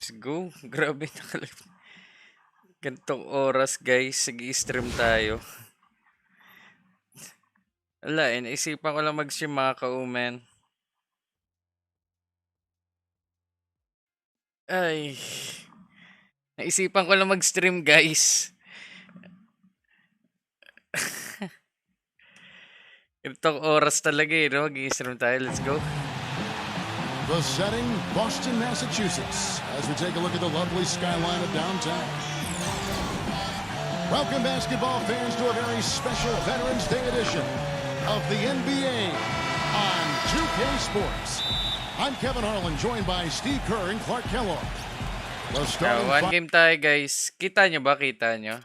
Let's go. Grabe nakalap. Gantong oras guys, sige-stream tayo. Wala, naisipan ko lang mag-stream mga ka-umen. Ay. Naisipan ko lang mag-stream guys. Gantong oras talaga no? Mag-stream tayo, let's go. The setting, Boston, Massachusetts, as we take a look at the lovely skyline of downtown. Welcome, basketball fans, to a very special Veterans Day edition of the NBA on 2K Sports. I'm Kevin Harlan, joined by Steve Kerr and Clark Kellogg. One game tayo, guys. Kita nyo ba? Kita nyo?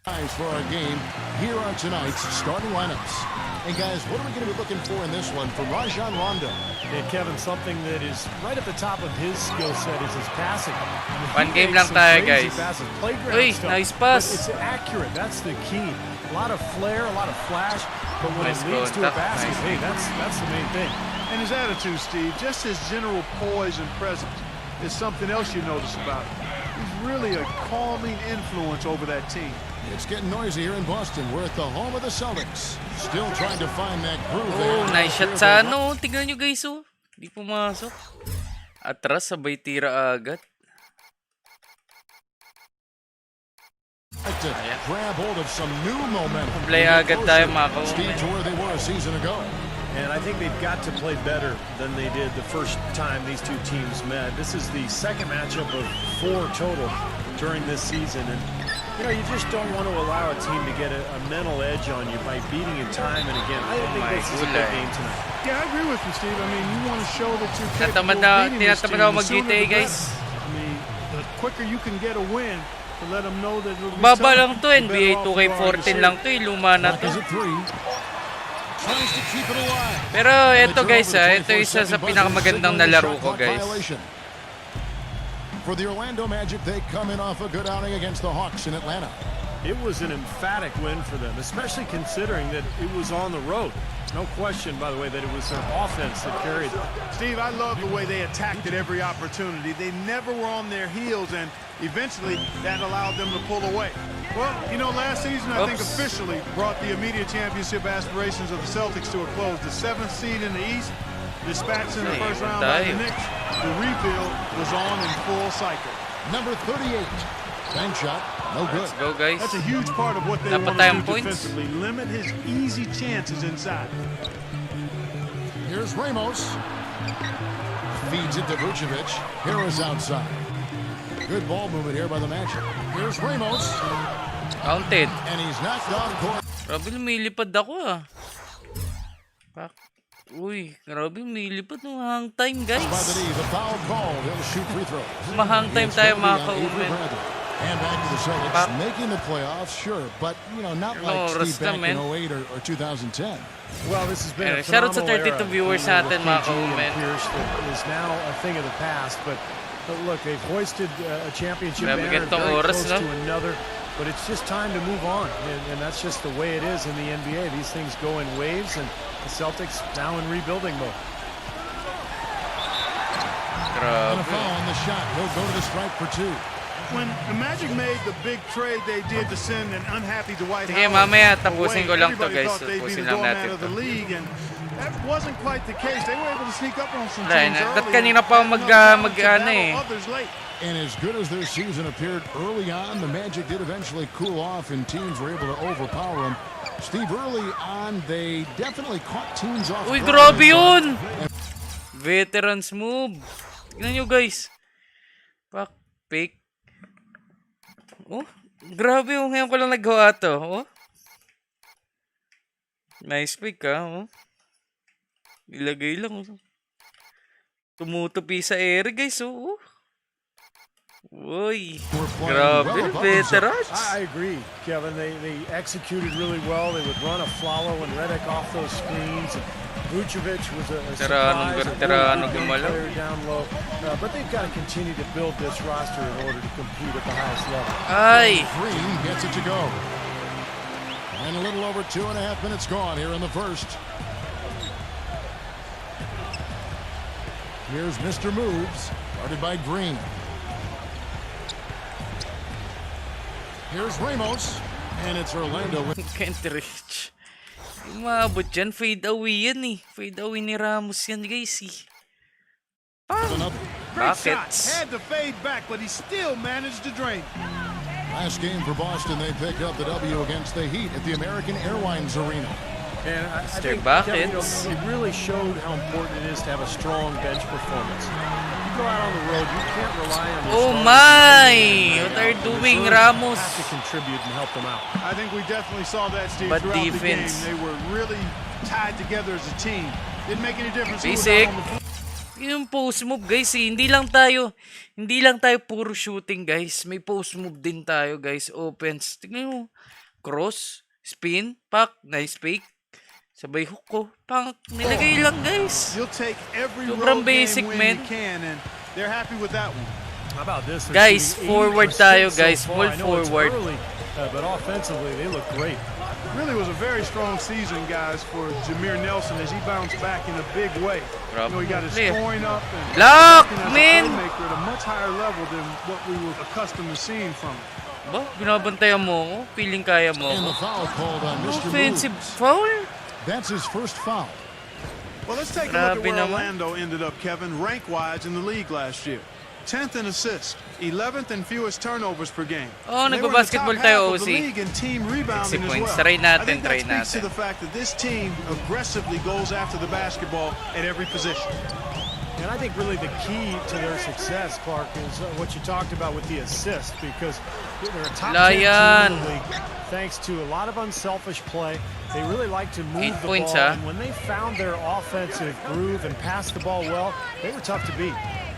For our game, here are tonight's starting lineups. And guys, what are we going to be looking for in this one from Rajon Rondo? Yeah, Kevin, something that is right at the top of his skill set is his passing. One game lang tayo, guys. Uy, nice pass. It's accurate. That's the key. A lot of flair, a lot of flash, but when it leads to a basket, hey, that's the main thing. And his attitude, Steve, just his general poise and presence is something else you notice about him. He's really a calming influence over that team. It's getting noisy here in Boston. We're at the home of the Celtics. Still trying to find that groove. Oh, nice shot sa ano. Tignan nyo guys, oh. Di pumasok. Atras, sabay tira agad. To grab hold of some new momentum. Play agad tayo mga Steve, to where they were a season ago. And I think they've got to play better than they did the first time these two teams met. This is the second matchup of 4 total during this season. And you know, you just don't want to allow a team to get a mental edge on you by beating it time and again. I think this is a good game tonight. Yeah, I agree with you, Steve. I mean, you want to show that you're capable Tinatamad of beating this ako team. mag-GTA, guys. I mean, the quicker you can get a win, to let them know that it'll be Baba tough, lang to, the NBA better off you are 2K14 to lang to, luma na to. Tries to keep it alive. Pero ito guys, ito isa sa pinakamagandang nalaro ko guys. For the Orlando Magic, they come in off a good outing against the Hawks in Atlanta. It was an emphatic win for them, especially considering that it was on the road. No question, by the way, that it was their offense that carried them. Steve, I love the way they attacked at every opportunity. They never were on their heels, and eventually that allowed them to pull away. Well, you know, last season I think officially brought the immediate championship aspirations of the Celtics to a close. The 7th seed in the East, dispatched in the first round by the Knicks. The rebuild was on in full cycle. Number 38, bank shot, no good. Let's go guys. That's a huge part of what they want to do defensively. Limit his easy chances inside. Here's Ramos. Feeds it to Vucevic. Harris outside. Good ball movement here by the Magic. Here's Ramos. Counted. And he's knocked off court. Grabe, lumilipad ako ah. Uy, grabe, lumilipad ng hang time guys. By the knee, the foul call. He'll shoot free throws. Mahang time tayo mga ka-umen. And back to the Celtics, making the playoffs, sure, but you know, not like Steve back in 08 or 2010. Well, this has been a shout out to phenomenal 32 viewers natin mga ka-umen. It is now a thing of the past, but look, they've hoisted a championship banner very oras, close to another, but it's just time to move on, and that's just the way it is in the NBA. These things go in waves, and the Celtics now in rebuilding mode. And a foul on the shot. He'll go to the strike for 2. When the Magic made the big trade they did to send an unhappy Dwight Howard, mamaya tapusin ko lang to guys. Tapusin lang natin to. That wasn't quite the case. They were able to sneak up on some teams early. Dat kanina pa mag-ano eh. And as good as their season appeared early on, the Magic did eventually cool off and teams were able to overpower them. Steve, early on, they definitely caught teams off. Uy, grabe yun! Veterans move. Tignan nyo guys. Pack, pick. Oh, grabe yung ngayon ko lang nagawa to. Oh. Nice pick ha. Oh. Ilagay lang. Oh. Tumutupi sa air guys. Oh. Uy. Grabe, veterans. I agree, Kevin. They executed really well. They would run a follow and Redick off those screens. Vucevic was a surprise, player down low. But they've got to continue to build this roster in order to compete at the highest level. Ay! Green gets it to go. And a little over 2.5 minutes gone here in the first. Here's Mr. Moves, guarded by Green. Here's Ramos, and it's Orlando. Can't reach. Umabot yan. Fade away yan eh. Fade away ni Ramos yan guys eh. Great shot. Buckets. Had to fade back, but he still managed to drain. Last game for Boston, they picked up the W against the Heat at the American Airlines Arena. And I Mr. think, Kevin, Buckets. it really showed how important it is to have a strong bench performance. You go out on the road, you can't rely on your Oh starters my! to What are you doing, really Ramos? have to contribute and help them out. I think we definitely saw that, Steve, But throughout defense. the game. They were really tied together as a team. Didn't make any difference who was Basic. out on the floor. Yung post move guys eh. Hindi lang tayo puro shooting guys. May post move din tayo guys. Offense. Tignan mo. Cross, spin, pack, nice fake. Sabay hook ko. Pang nilagay lang guys. You'll take every Sobrang road basic, game man. win you can, and they're happy with that one. How about this? They're Guys, shooting forward 80% tayo, so guys. far. Full I know it's forward. early, but offensively, they look great. Really was a very strong season, guys, for Jameer Nelson as he bounced back in a big way. You know, he got his Clear. scoring up and Lock, working as a man! playmaker at a much higher level than what we were accustomed to seeing from him. Ba, binabantayan mo ako. Feeling kaya mo And ako. the foul called on Mr. Offensive Moves. foul? That's his first foul. Well, let's take a look at Grabe where naman. Orlando ended up, Kevin, rank-wise in the league last year. 10th in assists, 11th in fewest turnovers per game. Oh, They were in the top nagbabasketball half tayo, of the OC. league in team rebounding as points. well. Try natin, I think try that speaks to natin. the fact that this team aggressively goes after the basketball at every position. And I think really the key to their success, Clark, is what you talked about with the assist, because they're a top 10 team Layan. in the league. Thanks to a lot of unselfish play, they really like to move 8 the points, ball. huh? And when they found their offensive groove and passed the ball well, they were tough to beat.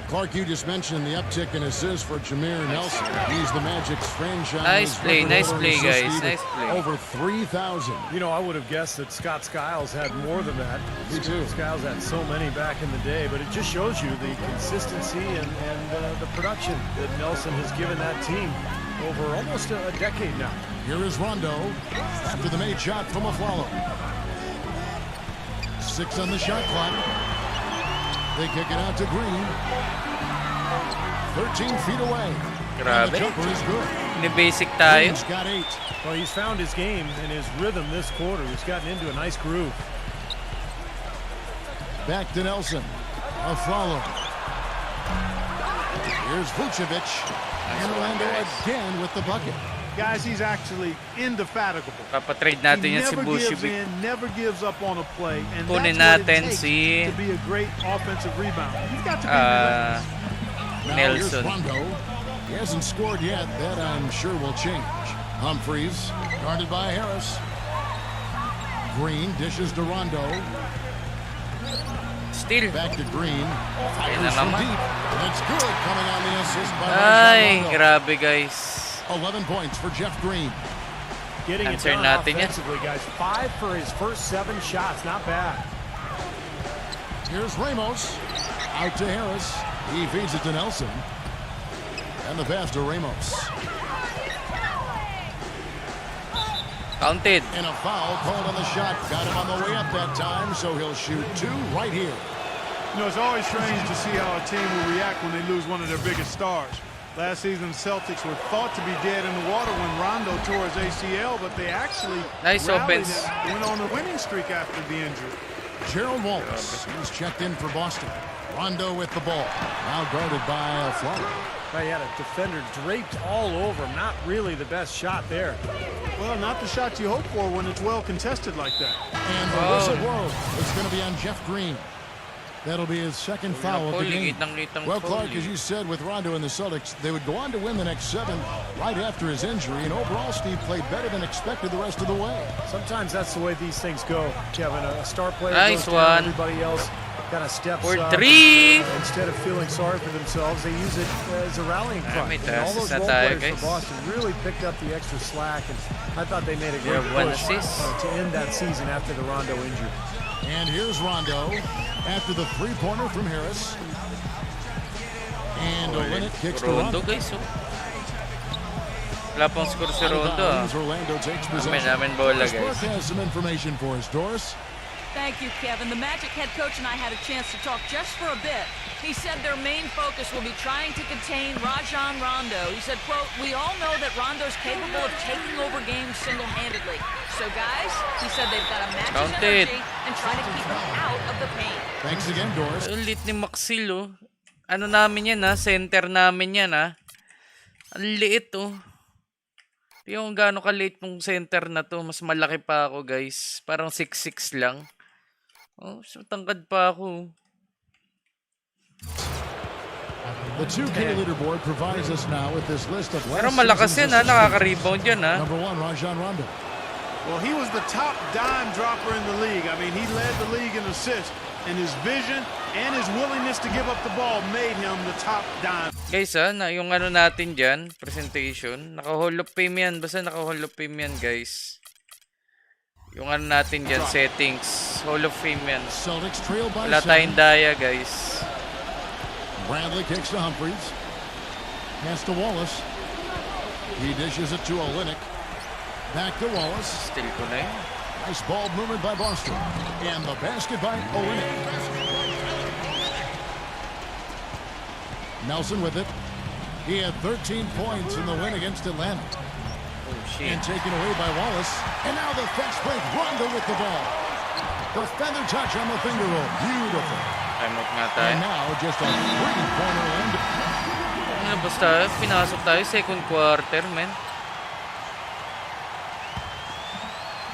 Clark, you just mentioned the uptick in assists for Jameer Nelson. He's the Magic's franchise. Nice play, record nice holder play, in assist guys, leader, nice play. Over 3,000. You know, I would have guessed that Scott Skiles had more than that. Me too. Skiles had so many back in the day, but it just shows you the consistency and the production that Nelson has given that team over almost a decade now. Here is Rondo after the made shot from Aflalo. 6 on the shot clock. They kick it out to Green. 13 feet away. And Grabe. the jumper is good. Ni-basic tayo. Green's got 8. Well, he's found his game and his rhythm this quarter. He's gotten into a nice groove. Back to Nelson. Aflalo. Here's Vucevic. And Orlando again with the bucket. Guys, he's actually indefatigable. Papatrade He natin yan si never gives Vucevic. in, never gives up on a play, and Kunin that's what natin it takes si- to be a great offensive rebounder. You've got to be relentless. Now here's Nelson. Rondo. He hasn't scored yet. That I'm sure will change. Humphries, guarded by Harris. Green dishes to Rondo. Still. Back to Green. Ayun na Fires from naman. deep. That's good. Coming on the assist by Ay, Rajon Rondo. grabe guys. 11 points for Jeff Green. Getting it Answer done natin yan. offensively, guys. 5 for his first 7 shots. Not bad. Here's Ramos. Out to Harris. He feeds it to Nelson. And the pass to Ramos. Counted. And a foul called on the shot. Got him on the way up that time, so he'll shoot 2 right here. You know, it's always strange to see how a team will react when they lose one of their biggest stars. Last season, the Celtics were thought to be dead in the water when Rondo tore his ACL, but they actually Nice rallied offense. and went on a winning streak after the injury. Gerald Wallace. He's checked in for Boston. Rondo with the ball. Now guarded by Florida. He had a defender draped all over him. Not really the best shot there. Well, not the shot you hope for when it's well contested like that. And the whistle blows. It's going to be on Jeff Green. That'll be his second foul of the game. Well, Clark, as you said, with Rondo and the Celtics, they would go on to win the next 7 right after his injury. And overall, Steve played better than expected the rest of the way. Sometimes that's the way these things go, Kevin. A star player Nice goes down, one. everybody else kind of steps For up. 3. Instead of feeling sorry for themselves, they use it as a rallying cry. may And all taas those na role tayo, players guys. for Boston really picked up the extra slack, and I thought they made a great Yeah, 1 push assist. to end that season after the Rondo injury. And here's Rondo after the three-pointer from Harris. And Olenek kicks to Rondo Rondo. guys, oh. Wala pang score si Rondo, ah. Orlando takes Amen, possession. amen bola, Sports guys. has some information for us, Doris. Thank you, Kevin. The Magic head coach and I had a chance to talk just for a bit. He said their main focus will be trying to contain Rajon Rondo. He said, quote, "We all know that Rondo's capable of taking over games single-handedly. So, guys," he said, "they've got to match his energy and try to keep him out of the paint." Thanks again, Doris. Ulit ni Maxil, oh. Ano namin yan, ha? Center namin yan, ha? Ang liit, oh. Yung gaano kaliit ng center na to. Mas malaki pa ako, guys. Parang 6'6 lang. Oh, so tangkad pa ako. The 2K leaderboard provides us now with this list of Pero malakas yan, ha? Nakaka-rebound yan, ha? Number 1, Rajon Rondo. Well, he was the top dime dropper in the league. I mean, he led the league in assists, and his vision and his willingness to give up the ball made him the top dime. Guys, ha? Yung ano natin dyan, presentation, naka-Hall of Fame yan. Basta naka-Hall of Fame yan, guys. Yung ano natin dyan, settings. Hall of Fame yan. Celtics trail by Wala 7. tayong daya, guys. Bradley kicks to Humphries. Pass to Wallace. He dishes it to Olynyk. Back to Wallace. Steal ko na yun. Nice ball movement by Boston. And the basket by Olynyk. Nelson with it. He had 13 points in the win against Atlanta. Oh, shit. And taken away by Wallace. And now the fast break. Rondo with the ball. The feather touch on the finger roll. Beautiful. Time out nga tayo. And now just a three-pointer end. Ano, basta pinasok tayo second quarter, man.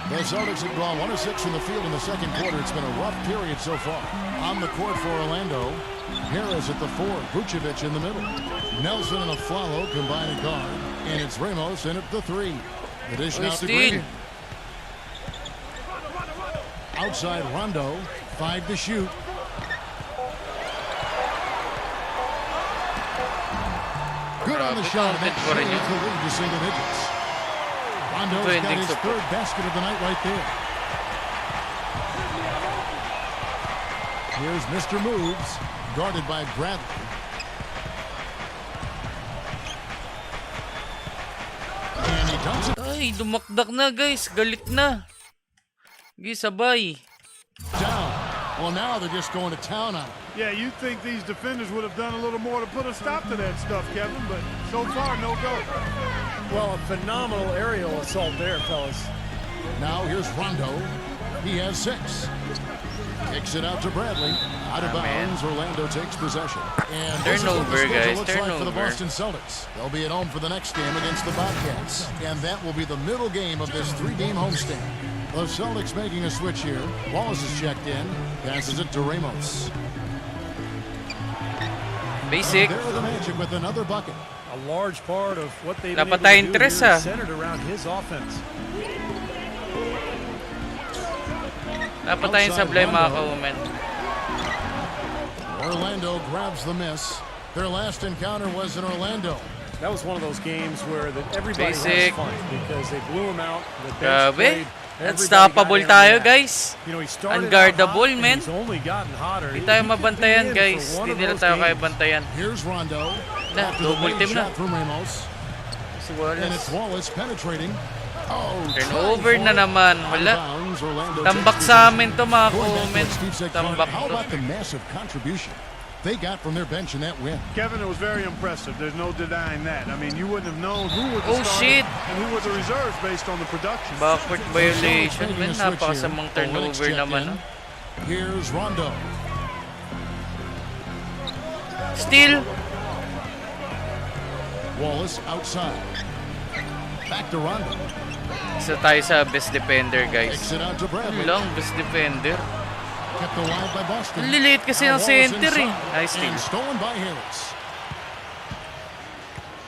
The Celtics have gone 1 of 6 from the field in the second quarter. It's been a rough period so far. On the court for Orlando, Harris at the 4, Vucevic in the middle. Nelson and Aflalo combine a guard, and it's Ramos in at the 3. The dish now to Green. Outside Rondo, 5 to shoot. Good on the shot, and that carries the lead to single digits. Rondo's got his third basket of the night right there. Here's Mr. Moves, guarded by Bradley. And he dumps it Ay, dumakdak na, guys. Galit na. Sige, sabay. down. Well, now they're just going to town on it. Yeah, you'd think these defenders would have done a little more to put a stop to that stuff, Kevin, but so far, no go. Well, a phenomenal aerial assault there, fellas. Now here's Rondo. He has 6. Kicks it out to Bradley. Out of bounds. Orlando takes possession. And this is what the Turnover, schedule guys. looks like for the Turnover. Boston Celtics. They'll be at home for the next game against the Bobcats. And that will be the middle game of this 3-game homestand. The Celtics making a switch here. Wallace is checked in. Passes it to Ramos. Basic. And there are the Magic with another bucket. A large part of what they've been Dapat able tayong to do tres, here ah. is centered around his offense. Dapat tayong sablay, mga ka-women. Orlando grabs the miss. Their last encounter was in Orlando. That was one of those games where everybody Basic. has fun because they blew him out. The bench Grabe. played. Everybody Unstoppable got tayo, in there. guys. You know, he started Unguardable, out hot, man. and he's only gotten hotter. Hindi tayo He could mabantayan, be in guys. for one Hindi of nila those tayo kaya games. bantayan. Here's Rondo. Na, After the double late team na. shot from Ramos. Si And it's Wallace. Wallace penetrating. Oh, Turnover na naman. Wala. Bounds, Orlando Tambak takes sa possession. amin to, mga Going back to ka-women. what Steve said, Tambak how to. about the massive contribution they got from their bench in that win? Kevin, it was very impressive. There's no denying that. I mean, you wouldn't have known who were the Oh, starters shit. and who were the reserves based on the production. Backward violation, man. Making a switch Napakasamang here. Olynyk's turnover checked naman. in. Oh. Here's Rondo. Still. Wallace outside. Back to Rondo. Isa tayo sa best defender, guys. Takes it out to Bradley. Lang, best defender. Kept alive by Boston. Ang liliit kasi Now ng Wallace center, eh. inside. Nice steal. And stolen by Harris.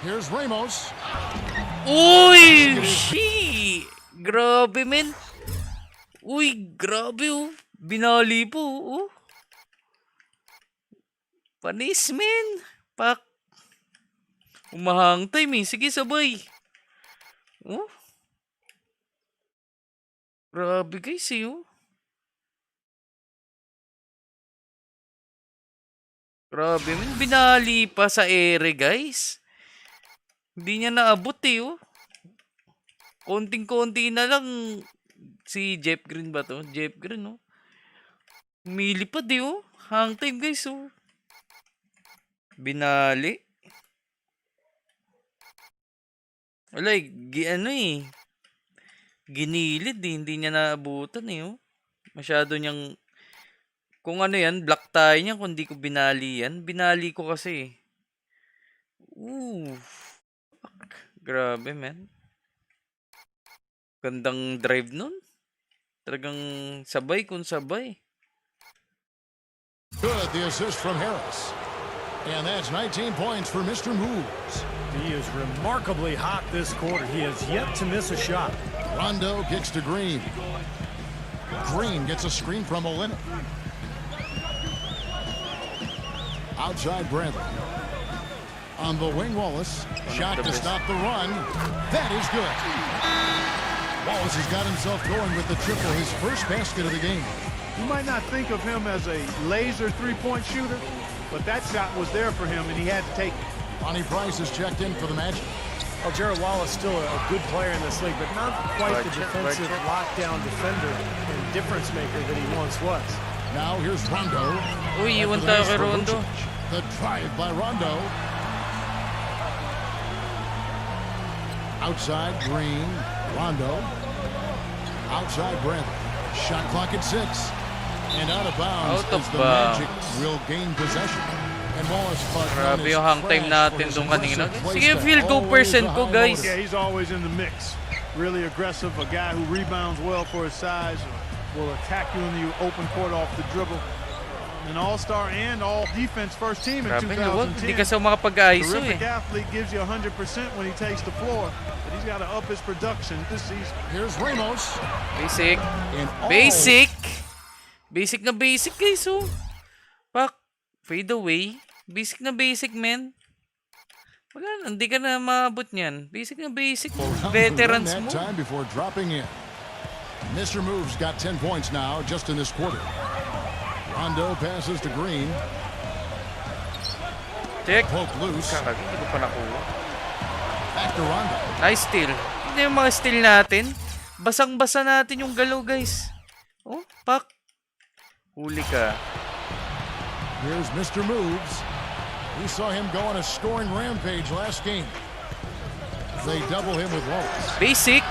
Here's Ramos. Uy! Shit! Grabe, men. Uy, grabe, oh. Binali po, oh. Panis, men. Pak. Umahang time, eh. Sige, sabay. Oh. Grabe, guys, eh, oh. Grabe, men. Binali pa sa ere, guys. Hindi niya naabot, eh, oh. Konting-konti na lang. Si Jeff Green ba to? Jeff Green, no? Umilipad eh, oh. Hang time, guys, oh. Binali. Wala eh. Ginilid eh. Hindi niya naabutan eh, oh. Masyado niyang... Kung ano yan, block tayo niyan. Kung di ko binali yan. Binali ko kasi eh. Ooh. Fuck. Grabe, man. Gandang drive nun. Talagang sabay kung sabay. Good, the assist from Harris. And that's 19 points for Mr. Moves. He is remarkably hot this quarter. He has yet to miss a shot. Rondo kicks to Green. Green gets a screen from Olenek. Outside Bradley. On the wing, Wallace. Shot to stop the run. That is good. Wallace has got himself going with the triple, his first basket of the game. You might not think of him as a laser three-point shooter, but that shot was there for him, and he had to take it. Lonnie Price is checked in for the Magic. Well, Jared Wallace still a good player in this league, but not quite the defensive lockdown defender and difference maker that he once was. Now here's Rondo. Uy, iwan tayo kay Rondo. The drive by Rondo. Outside Green. Rondo. Outside Bradley. Shot clock at 6. And out of bounds as the Magic will gain possession. And Wallace grabe yung hang time natin doon kanina. Sige, field goal percent ko, guys. Yeah, he's always in the mix. Really aggressive, a guy who rebounds well for his size, will attack you in the open court off the dribble. An all-star and all-defense first team in 2010. Hindi kasi makapag-ISO eh. Terrific athlete, gives you 100% when he takes the floor, but he's got to up his production this season. Here's Ramos. Basic. Basic. Basic na basic, guys, oh. Pak. Fade away. Basic na basic, man. Wala, hindi ka na maabot niyan. Basic na basic. Veterans mo. Time before dropping in. Mr. Moves got 10 points now just in this quarter. Rondo passes to Green. Check. Poke loose. Kakagi, hindi ko pa nakuha. Back to Rondo. Nice steal. Hindi yung mga steal natin. Basang-basa natin yung galaw, guys. Oh, pak. Huli ka. Here's Mr. Moves. We saw him go on a scoring rampage last game. They double him with Wallace. Basic.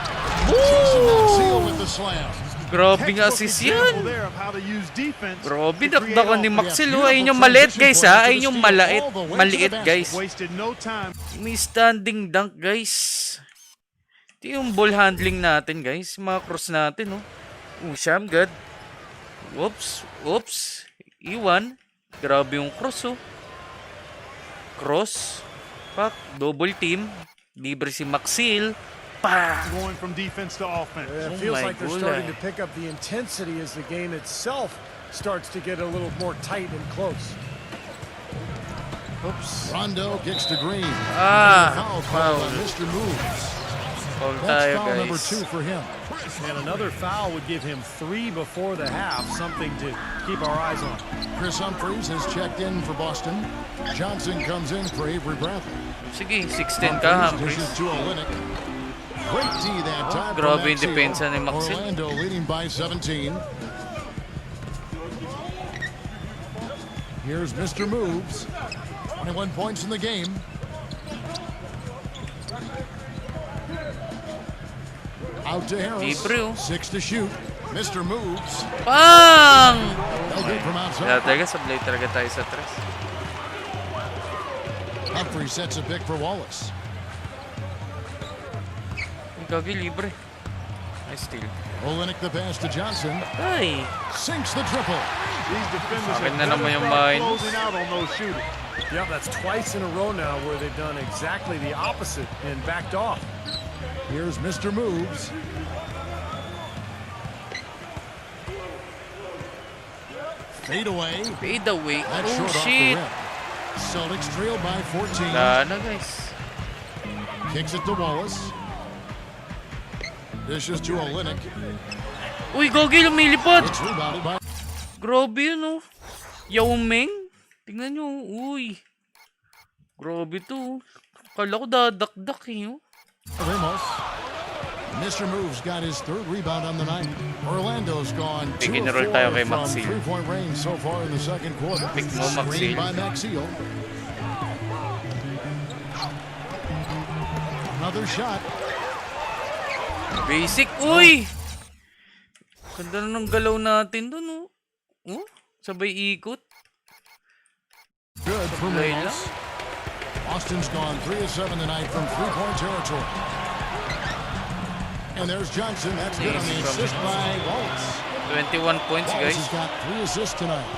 Woo! With the slam. Grabe nga assist yan. Grabe, dakdakan ni Maxil. Ayun yung maliit, guys, ha. Ayun yung maliit, guys. May standing dunk, guys. Ito yung ball handling natin, guys. Mga cross natin, oh. Sham, good. Whoops. Oops. Iwan. Grabe yung cross, oh. Cross. Pak. Double team. Libre si Maxil. Going from defense to offense. It feels like they're starting to pick up the intensity as the game itself starts to get a little more tight and close. Oops. Rondo kicks to Green. Foul. Mr. Moves. Foul That's tayo, foul guys. number 2 for him. And another foul would give him 3 before the half, something to keep our eyes on. Chris Humphries has checked in for Boston. Johnson comes in for Avery Bradley. Sige, 6'10 ka, Humphries. Dishes to Olenek. Great D that time. Grabe yung depensa ni Maxil. Orlando leading by 17. Here's Mr. Moves. 21 points in the game. Out to Harris. 6 to shoot. Mr. Moves. Bang! No good from outside. Yeah, talaga sablay talaga tayo sa tres. Humphries sets a pick for Wallace. Gagi, libre. Nice steal. Olenek the pass to Johnson. Ay! Sinks the triple. These defenders Akin na have naman yung better minus. closing out on those shooters. Yeah, that's twice in a row now where they've done exactly the opposite and backed off. Here's Mr. Moves. Fade away. Fade away. That's Oh, short off the shit. rim. Celtics trail by 14. Wala na, guys. Kicks it to Wallace. Dishes to Olenek. Uy, Gogi, lumilipad. It's rebounded by Grabe yun, oh. Yaomeng. Tingnan nyo, uy. Grabe to. Kala ko dadakdak, eh, oh. Ramos. Mr. Moves got his third rebound on the night. Orlando's gone 2 of 4 tayo kay from Maxil. 3-point range so far in the second quarter. Pick mo, Maxil. Screen by Maxil. Another shot. Basic. Uy! Ganda na ng galaw natin dun, oh. Oh, sabay ikot. Good for Play Ramos. lang. Austin's gone 3 of 7 tonight from 3-point territory. And there's Johnson. That's good on the assist by Wallace. 21 points, Wallace guys. has got 3 assists tonight.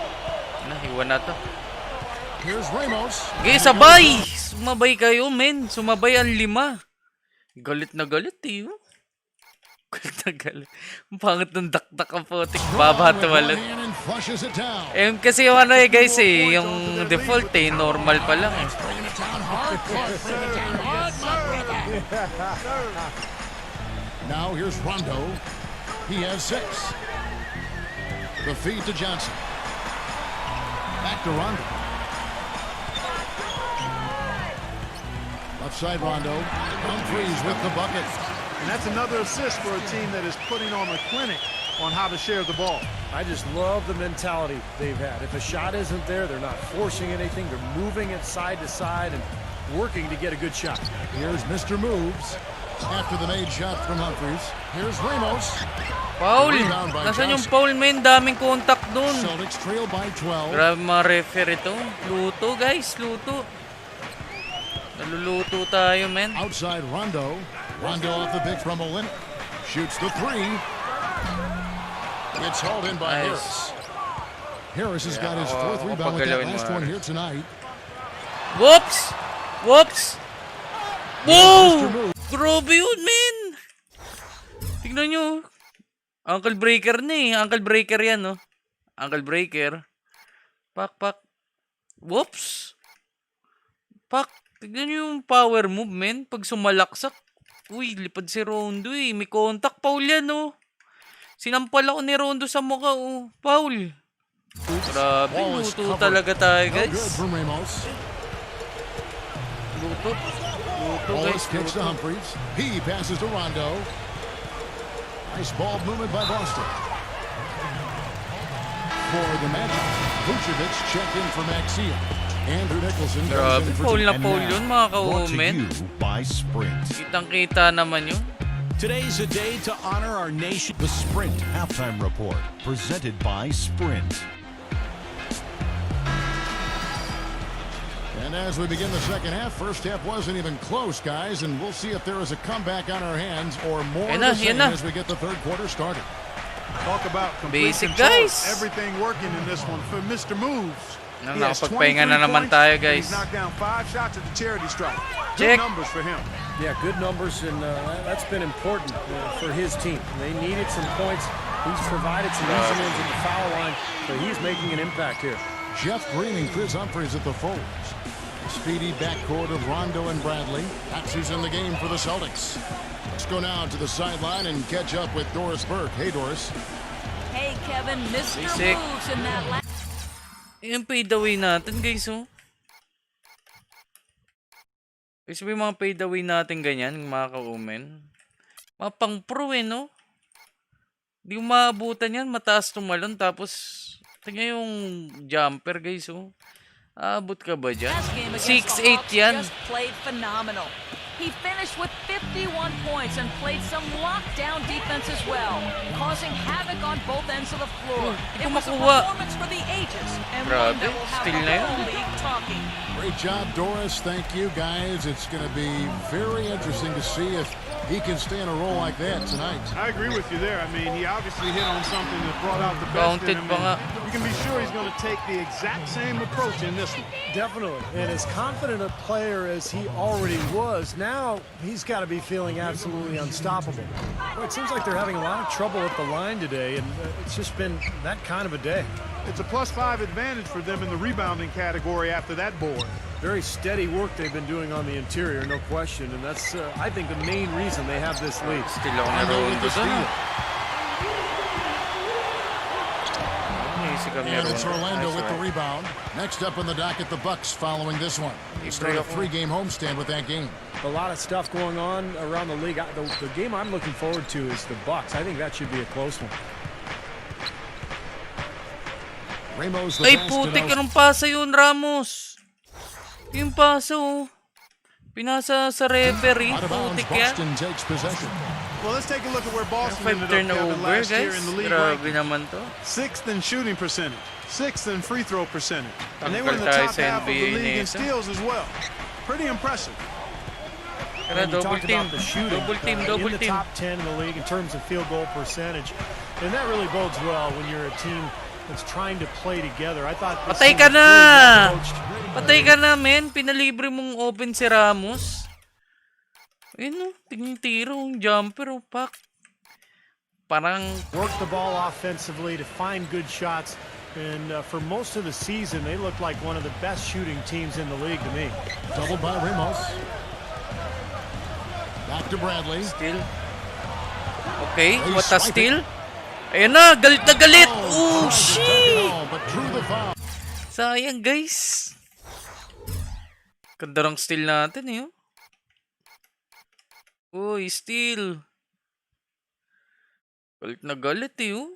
Iwan na to. Here's Ramos. Okay, sabay! Sumabay kayo, men. Sumabay ang 5. Galit na galit, eh. Oh. Galit na galit. Ang pangit ng dakdak ang putik. Baba at walat. And flushes it down. Kasi yung ano guys yung default normal pa lang eh. Bringing it down hard. Clark bringing it down hard. Now here's Rondo. He has 6. The feed to Johnson. Back to Rondo. Left side Rondo. Humphries with the bucket. And that's another assist for a team that is putting on a clinic on how to share the ball. I just love the mentality they've had. If a shot isn't there, they're not forcing anything. They're moving it side to side and working to get a good shot. Here's Mr. Moves. After the made shot from Humphries. Here's Ramos. Foul! Rebound by Nasaan yung Johnson. foul, men? Daming contact dun. Celtics trail by 12. Grabe mga referee to. Luto, guys. Luto. Naluluto tayo, men. Outside Rondo. Rondo off the pick from Olin. Shoots the 3. It's hauled in by Nice. Harris has got his 4th rebound with that last one here tonight. Whoops! Whoops! Whoa! Grabe yun, men! Tignan nyo. Ankle breaker na eh. Ankle breaker yan, no? Ankle breaker. Pak, pak. Whoops! Pak. Tignan nyo yung power move, men. Pag sumalaksak. Uy, lipad si Rondo eh. May contact. Foul yan, no? Sinampal ako ni Rondo sa mukha, oh. Foul. Grabe, luto talaga tayo, No good guys. from Ramos. Luto. Luto, guys. Wallace kicks to Luto. Humphries. He passes to Rondo. Nice ball movement by Boston. For the Magic, Vucevic checked in for Maxia. Andrew Nicholson comes Grabe, in for foul na And foul now, yun, mga Brought to ka-women. you by Sprint. Kitang-kita naman yun. Today's a day to honor our nation. The Sprint Halftime Report, presented by Sprint. And as we begin the second half, first half wasn't even close, guys, and we'll see if there is a comeback on our hands or more of the same as we get the third quarter started. Talk about complete Basic, control. guys. Everything working in this one for Mr. Moves. Nang He has nakapagpahinga 23 na naman points. tayo, guys. He's knocked down 5 shots at the charity stripe. Check. Good numbers for him. Yeah, good numbers, and that's been important for his team. They needed some points. He's provided some easy ones at the foul line, so he's making an impact here. Jeff Green and Chris Humphries at the folds. Speedy backcourt of Rondo and Bradley. That's who's in the game for the Celtics. Let's go now to the sideline and catch up with Doris Burke. Hey, Doris. Hey, Kevin, Mr. Basic. Moves in that last. Yung fade away natin, guys, oh. Kasi may mga fade away natin ganyan, mga ka-women. Mga pang pro eh, no? Di mo maabutan yan, mataas tumalon, tapos tingnan yung jumper, guys, oh. Aabot ka ba dyan? Last game against the 6'8 Hawks yan. just played phenomenal. He finished with 51 points and played some lockdown defense as well, causing havoc on both ends of the floor. Hindi It ko was a makuha. performance for the ages, and Grabe, one that will have still the na yun. whole league talking. Great job, Doris. Thank you, guys. It's going to be very interesting to see if he can stay in a role like that tonight. I agree with you there. I mean, he obviously hit on something that brought out the best Counted in him. pa nga. And you can be sure he's going to take the exact same approach in this one. Definitely, and as confident a player as he already was, now he's got to be feeling absolutely unstoppable. Well, it seems like they're having a lot of trouble at the line today, and it's just been that kind of a day. It's a +5 advantage for them in the rebounding category after that board. Very steady work they've been doing on the interior, no question, and that's, I think, the main reason they have this lead. Still ako na Rondo with Rondo the dun. steal. kasi kami And it's ron. Orlando Nice with the one. rebound. Next up on the docket, the Bucks following this one. They start a 3-game homestand with that game. A lot of stuff going on around the league. The game I'm looking forward to is the Bucks. I think that should be a close one. Ramos the Ay, pass to putik, Nelson. anong pasa yun, Ramos? Yung pasa, oh. Pinasa sa referee. Out of bounds, Putik yan. Boston takes possession. Well, let's take a look at where Boston 5 ended up, Kevin, turnover, last year guys. in the league. Grabe naman to. 6th in shooting percentage, 6th in free throw percentage, and they were in the Tanggal top tayo sa half of the NBA league in nito. steals as well. Pretty impressive. Tara, And you double talked team. about the shooting, Double team, in double the team. top 10 in the league in terms of field goal percentage, and that really bodes well when you're a team that's trying to play together. I thought this Patay team ka was na! really well coached. Patay ka na, men. Pinalibre mong open si Ramos. Ayun, oh. Tingin tiro. Yung jumper, oh. Pak. Parang, Work the ball offensively to find good shots, and for most of the season, they looked like one of the best shooting teams in the league to me. Doubled by Ramos. Back to Bradley. steal. Okay, what a steal. Ayun na, galit na galit. Oh, shit. But drew the foul. Sayang, guys. Ganda ng steal natin, eh. Oh. Uy, steal. Galit na galit, eh. Oh.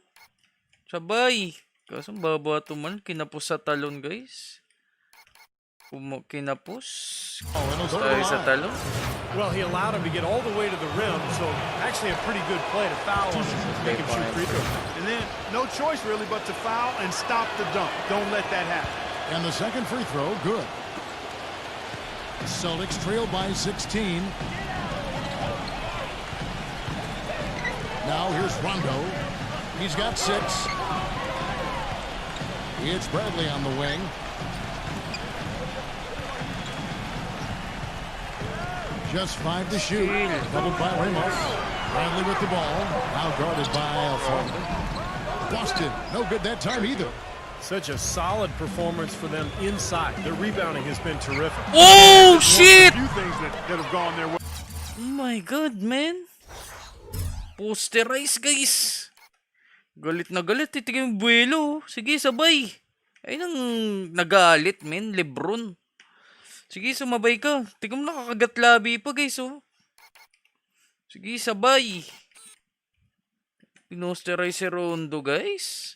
Sabay. Kaso baba tuman, kinapos sa talon, guys. Kinapos. Oh, and it'll go to Tayo the sa line. talon. Well, he allowed him to get all the way to the rim, so actually a pretty good play to foul him and make him shoot free throws. And then no choice really but to foul and stop the dunk. Don't let that happen. And the second free throw, good. Celtics trail by 16. Now here's Rondo. He's got 6. It's Bradley on the wing. Just 5 to shoot. Doubled by Ramos. Bradley with the ball. Now guarded by Alfonso. Boston, no good that time either. Such a solid performance for them inside. Their rebounding has been terrific. Oh, shit! A few things that have gone their way. Oh my God, man. Posterize, guys. Galit na galit. Titigyan yung buwelo. Sige, sabay. Ayun ang nagalit, man. Lebron. Sige, sumabay ka. Tignan mo, nakakagat labi pa, guys, oh. Sige, sabay. Pinosterize si Rondo, guys.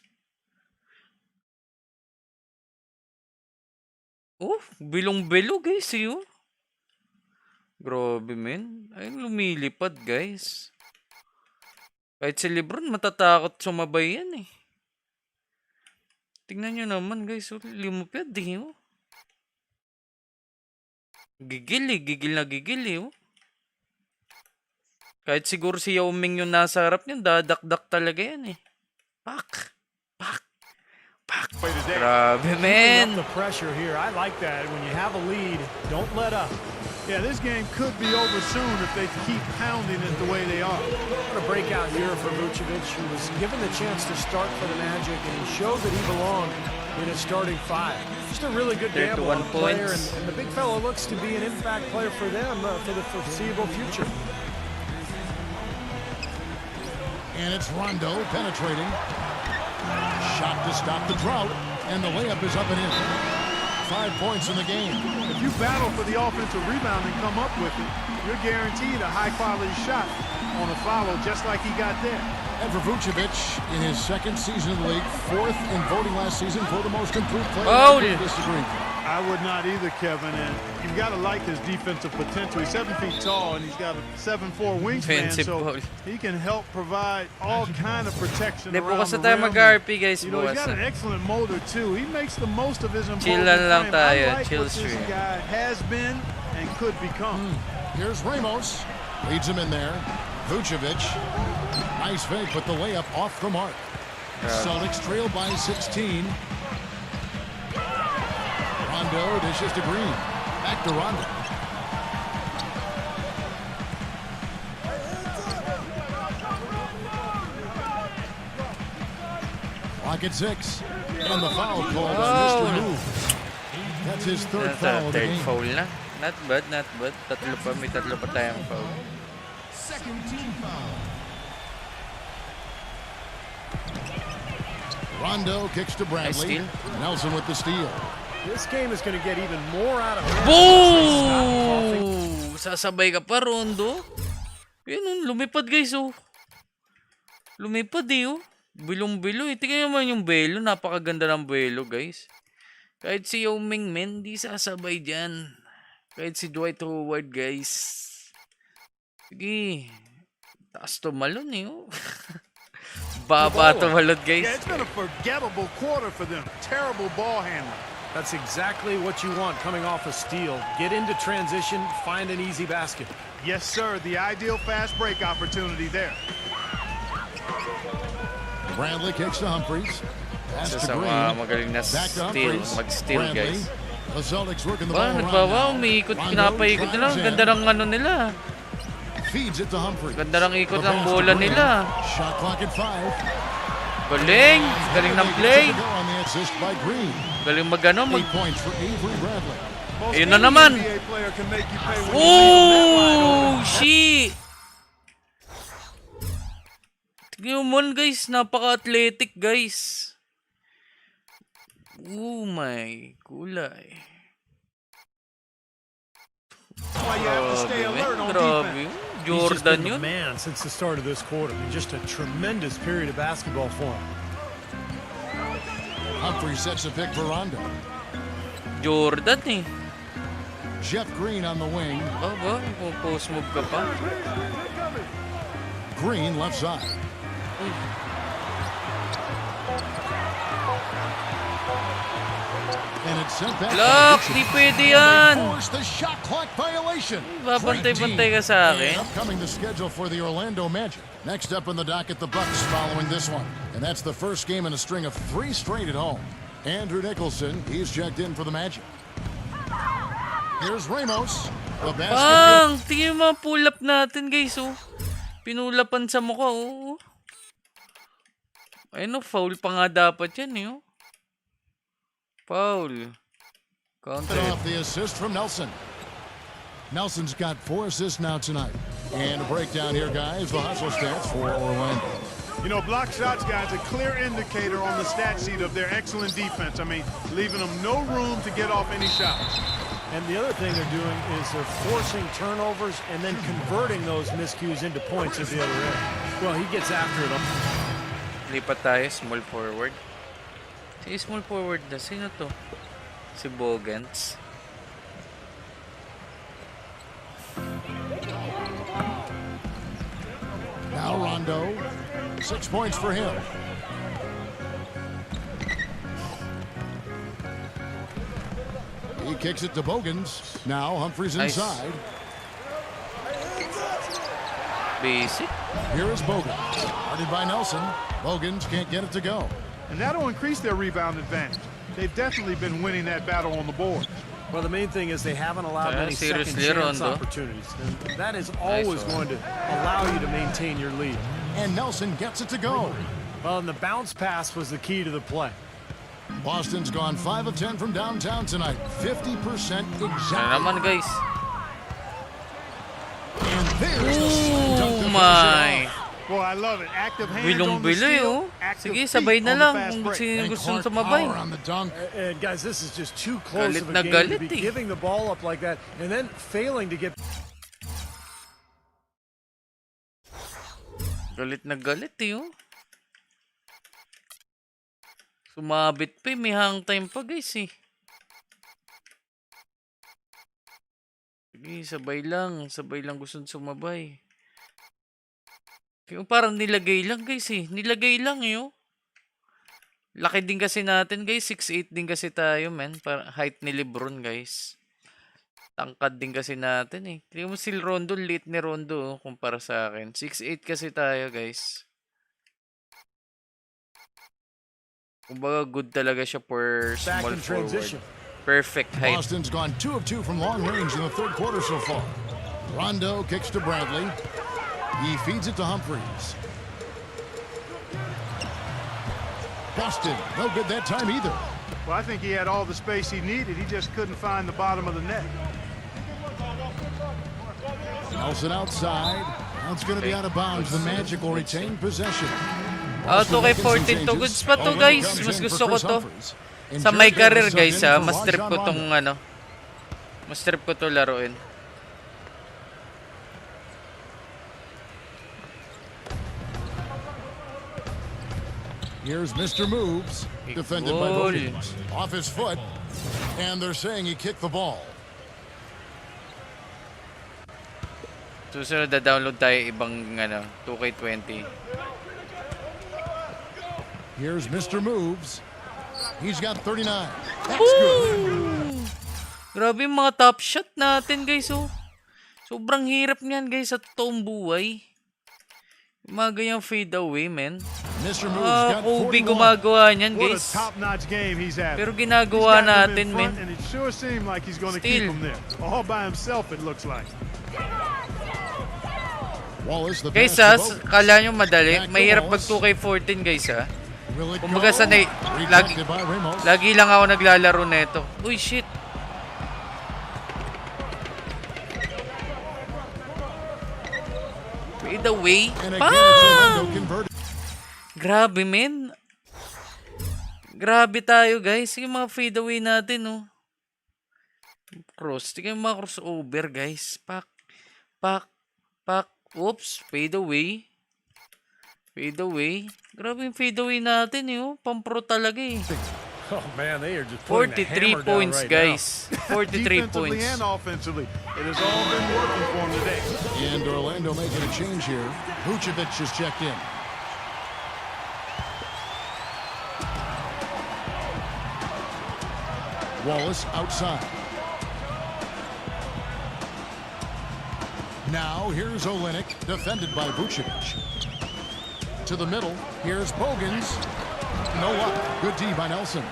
Oh, bilong-bilo, guys, eh, oh. Grabe, man. Ayun, lumilipad, guys. Kahit si Lebron, matatakot sumabay yan, eh. Tingnan nyo naman, guys. Oh, lumipad, eh, oh. Gigil, eh. Gigil na gigil, eh, oh. Kahit siguro si Yao Ming yung nasa harap niyan, dadakdak talaga yan, eh. Pak! Pak! Pak! Grabe, man. Up the pressure here. I like that. When you have a lead, don't let up. Yeah, this game could be over soon if they keep pounding it the way they are. What a breakout here for Vucevic, who was given the chance to start for the Magic, and he showed that he belonged in a starting 5. Just a really good 31 gamble player, points. and the big fellow looks to be an impact player for them for the foreseeable future. And it's Rondo penetrating. Shot to stop the drought. And the layup is up and in. 5 points in the game. If you battle for the offensive rebound and come up with it, you're guaranteed a high-quality shot on a follow just like he got there. And for Vucevic, in his second season in the league, 4th in voting last season for the most improved player. Oh, I disagree. I would not either, Kevin, and you've got to like his defensive potential. He's 7 feet tall, and he's got a 7'4" wingspan, Defensive so ball. he can help provide all kind of protection Hindi, around bukas the na tayo rim. mag-RP, guys. You know, he's Bukas got an na. excellent motor, too. He makes the most of his imposing Chillan lang frame. tayo, I like chill what this stream. guy has been and could become. Here's Ramos. Leads him in there. Vucevic. Nice fake, but the layup off the mark. Celtics trail by 16. Rondo dishes to Green. Back to Rondo. Clock at 6. And the foul called on Mr. Move. That's his third foul of the Third game. foul na. Not bad, not bad. Tatlo pa, may tatlo pa tayong foul. Rondo kicks to Bradley. Nelson with the steal. This game is going to get even more out of hand. Boom! Sasabay ka pa, Rondo. Yun, lumipad guys, oh. Lumipad oh. Bilong-bilo eh. Tingnan naman yung belo. Napakaganda ng belo, guys. Kahit si Yao Ming Men, di sasabay dyan. Kahit si Dwight Howard, guys. Sige. Taas tumalon eh, oh. Baba tumalon, guys. Yeah, it's been a forgettable quarter for them. Terrible ball handling. That's exactly what you want coming off a steal. Get into transition, find an easy basket. Yes, sir. The ideal fast break opportunity there. Bradley kicks to Humphries. Pass to Green. Magaling na Back to steal. Humphries. Mag-steal, Bradley. guys. The Celtics working the Ba, ball nagbawa. around now. Umiikot, Rondo pinapaikot nila. drives Ganda in. ng ano nila. Feeds it to Humphries. Ganda ng ikot The ng pass to bola Green. nila. Shot clock at 5. Galing. Galing ng play. On the assist by Green. Galing mag-ano. 8 points for Avery Bradley. Most Ayun na any naman. NBA player can make you pay when you leave them that wide Oh, open. shit. Tignan mo guys. Napaka-athletic, guys. Oh my. Kulay. That's why you have to stay alert on Grabe. defense. He's just Jordan been the yun. man since the start of this quarter. Just a tremendous period of basketball for him. Humphries sets a pick for Rondo. Jordan eh. Jeff Green on the wing. Ba? Kung post move ka pa. Green left side. And it's sent back. Lock! Di pwede yan! Force the shot clock violation. Babantay-bantay ka sa akin. And upcoming the schedule for the Orlando Magic. Next up on the docket, the Bucks following this one. And that's the first game in a string of 3 straight at home. Andrew Nicholson, he's checked in for the Magic. Here's Ramos. The basket. Bang! Tingnan mo mga pull-up natin, guys, oh. Pinulapan sa mukha, oh. Ayun, oh, foul pa nga dapat yan, eh, oh. Foul. Counter. Off the assist from Nelson. Nelson's got 4 assists now tonight. And a breakdown here, guys. The hustle stats for Orlando. You know, block shots, guys, a clear indicator on the stat sheet of their excellent defense. I mean, leaving them no room to get off any shots. And the other thing they're doing is they're forcing turnovers and then converting those miscues into points at the other end. Well, he gets after it. Lipat tayo, small forward. Si small forward na. Sino to? Si Bogans. Now Rondo. 6 points for him. He kicks it to Bogans. Now Humphries Nice. inside. Basic. Here is Bogans. Guarded by Nelson. Bogans can't get it to go. And that'll increase their rebound advantage. They've definitely been winning that battle on the board. Well, the main thing is they haven't allowed many second seriously, chance Rondo. opportunities. And that is always going to allow you to maintain your lead. And Nelson gets it to go. Well, and the bounce pass was the key to the play. Boston's gone 5 of 10 from downtown tonight. 50% Ano exactly. naman, guys? And there's the slam dunk to Oh finish it my. off. Boy, I love it. Active hands on the Bilong-bilo eh, steal, oh. active Sige, feet sabay na on the lang fast kung break. sino And gustong Clark sumabay. Power on the dunk. And guys, this is just too close Galit of a na game to galit be eh. giving the ball up like that and then failing to get. Galit na galit eh, oh. Sumabit pa eh. May hang time pa, guys eh. Sige, sabay lang. Sabay lang gustong sumabay. Yung parang nilagay lang, guys eh. Nilagay lang eh, oh. Laki din kasi natin, guys. 6'8 din kasi tayo, man. Para height ni Lebron, guys. Tangkad din kasi natin eh. Tingnan mo si Rondo, late ni Rondo, oh, kumpara sa akin. 6'8 kasi tayo, guys. Kumbaga, good talaga siya for Back small in transition. forward. Perfect height. Boston's gone 2 of 2 from long range in the third quarter so far. Rondo kicks to Bradley. He feeds it to Humphries. Boston, no good that time either. Well, I think he had all the space he needed. He just couldn't find the bottom of the net. Nelson outside. Now it's going to be out of bounds. The Magic will retain possession. Ah, 2K14 to. Goods pa to, guys. Mas gusto ko to. Sa my career, guys, ha. Mas trip ko tong, ano. Mas trip ko to laruin. Here's Mr. Moves, defended by Williams. Off his foot, and they're saying he kicked the ball. Susunod na download tayo ibang ano, 2K20. Here's Mr. Moves. He's got 39. That's good. Grabe yung mga top shot natin, guys, oh. Sobrang hirap niyan, guys, sa totoong buhay. Yung mga ganyang fade away, man. Mr. Moves got 41. Kobe gumagawa niyan, What a guys. top-notch game he's having. Pero ginagawa He's got them in natin, front, man. and it sure seemed like he's going to keep them there. All by himself, it looks like. Wallace, the Guys, pass ha, to Bogut. kala nyo madali. Back to Mahirap mag Wallace. 2K14, guys, ha. Will it Kumbaga go? sanay, Rejected by Ramos. lagi lang ako naglalaro neto. Uy, shit. Fade away. And again, it's Orlando converted. Grabe, men. Grabe tayo, guys. Yung mga fade away natin, oh. Cross. Tingnan yung mga crossover, guys. Pak. Pak. Pak. Oops. Fade away. Fade away. Grabe yung fade away natin, eh, oh. Pampro talaga, eh. Oh man, they are just putting the 43 hammer points, down right guys. 43 Defensively points. and offensively, it has all been working for him today. And Orlando making a change here. Vucevic is checked in. Wallace outside. Now here's Olynyk, defended by Vucevic. To the middle, here's Bogans. No luck. Good D by Nelson.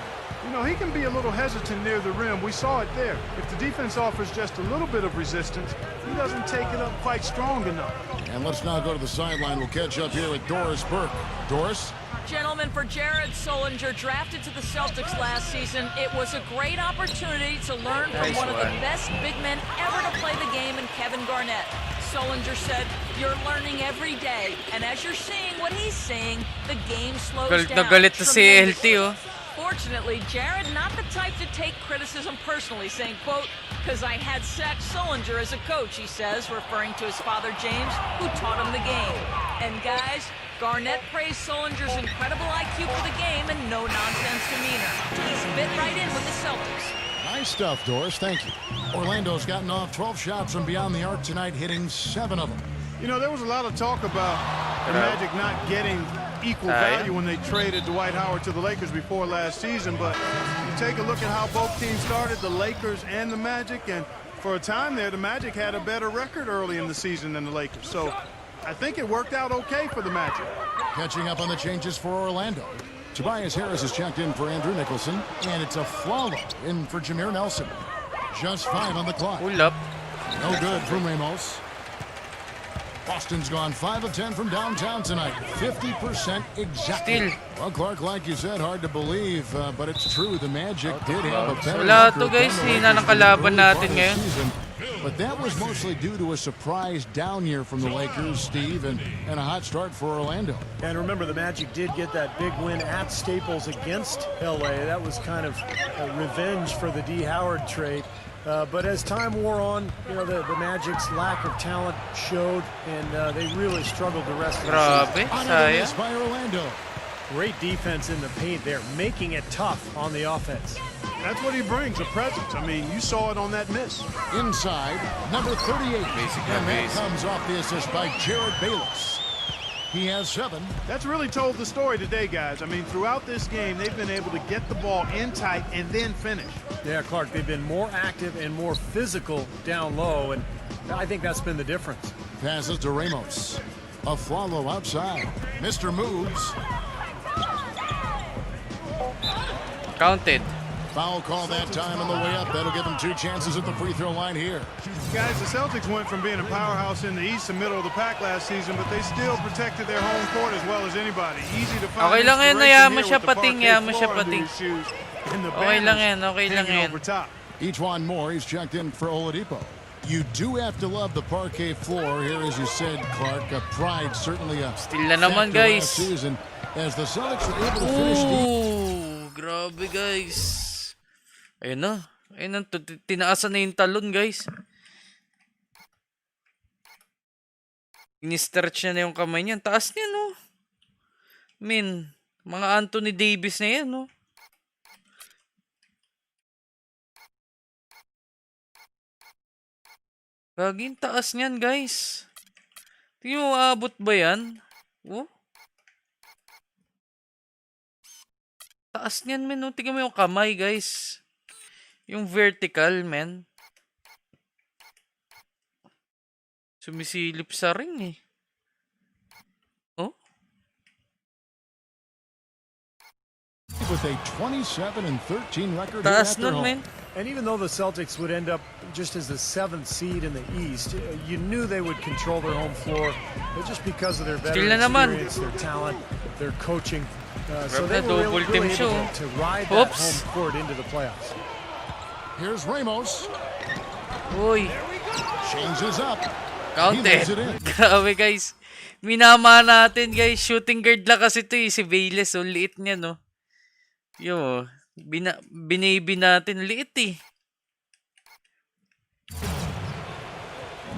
You know, he can be a little hesitant near the rim. We saw it there. If the defense offers just a little bit of resistance, he doesn't take it up quite strong enough. And let's now go to the sideline. We'll catch up here with Doris Burke. Doris? Gentlemen, for Jared Sullinger, drafted to the Celtics last season, it was a great opportunity to learn from Nice one of the one. best big men ever to play the game in Kevin Garnett. Sullinger said, "You're learning every day, and as you're seeing what he's seeing, the game slows Galit na down galit na si LT, tremendously." oh. Fortunately, Jared not the type to take criticism personally, saying, quote, "Because I had Zach Sullinger as a coach," he says, referring to his father James, who taught him the game. And guys, Garnett praised Sullinger's incredible IQ for the game and no-nonsense demeanor. He's fit right in with the Celtics. Nice stuff, Doris. Thank you. Orlando's gotten off 12 shots from beyond the arc tonight, hitting 7 of them. You know, there was a lot of talk about the Magic not getting equal value when they traded Dwight Howard to the Lakers before last season, but you take a look at how both teams started, the Lakers and the Magic, and for a time there, the Magic had a better record early in the season than the Lakers. So I think it worked out okay for the Magic. Catching up on the changes for Orlando. Tobias Harris is checked in for Andrew Nicholson, and it's a Flalo in for Jameer Nelson. Just 5 on the clock. Pull up. No good from Ramos. Boston's gone 5 of 10 from downtown tonight. 50% exactly. Still. Well, Clark, like you said, hard to believe, but it's true. The Magic did have a better Wala record to, guys. than the Hina ng Lakers in the kalaban early natin part of the ngayon. season. But that was mostly due to a surprise down year from the Lakers, Steve, and a hot start for Orlando. And remember, the Magic did get that big win at Staples against LA. That was kind of a revenge for the D. Howard trade. But as time wore on, you know, the Magic's lack of talent showed, and they really struggled the rest of the season. Grabe. On to the miss Sayang. by Orlando. Great defense in the paint there, making it tough on the offense. That's what he brings, a presence. I mean, you saw it on that miss. Inside, number 38. Basic and that basic. comes off the assist by Jared Bayless. He has 7. That's really told the story today, guys. I mean, throughout this game, they've been able to get the ball in tight and then finish. Yeah, Clark, they've been more active and more physical down low, and I think that's been the difference. Passes to Ramos. A Flalo outside. Mr. Moves. Counted. Foul call that time on the way up. That'll give them 2 chances at the free throw line here. Guys, the Celtics went from being a powerhouse in the East and middle of the pack last season, but they still protected their home court as well as anybody. Easy to find. Okay lang yan, inspiration hayaan mo here siya with the pating, parquet hayaan mo siya floor under pating. his shoes and the Okay lang banners yan, okay lang hanging yan. over top. Each one more. He's checked in for Oladipo. You do have to love the parquet floor here, as you said, Clark. Pride certainly a Still na naman, factor guys. last season. as the Celtics were able to finish the... Grabe guys. Ayun na. Ayun na. Tinaasan na yung talon guys. Ini-stretch na yung kamay niya. Taas niya no. Mga Anthony Davis na yan no. Gaging taas niyan guys. Tingnan mo, aabot ba yan? Oh? Taas niyan men no. Tingnan mo yung kamay guys. Yung vertical men. Sumisilip sa ring eh. Oh? With a 27-13 record Taas here at nun men. And even though the Celtics would end up just as the 7th seed in the East, you knew they would control their home floor, but just because of their veteran experience, their talent, their coaching. So they were really able to ride that home court into the playoffs. Here's Ramos. Uy. Changes up. Counted. Grabe guys. Minama natin guys. Shooting guard lang kasi ito eh. Si Bayless. So liit niya no. Yo. Binaby natin. Liit eh.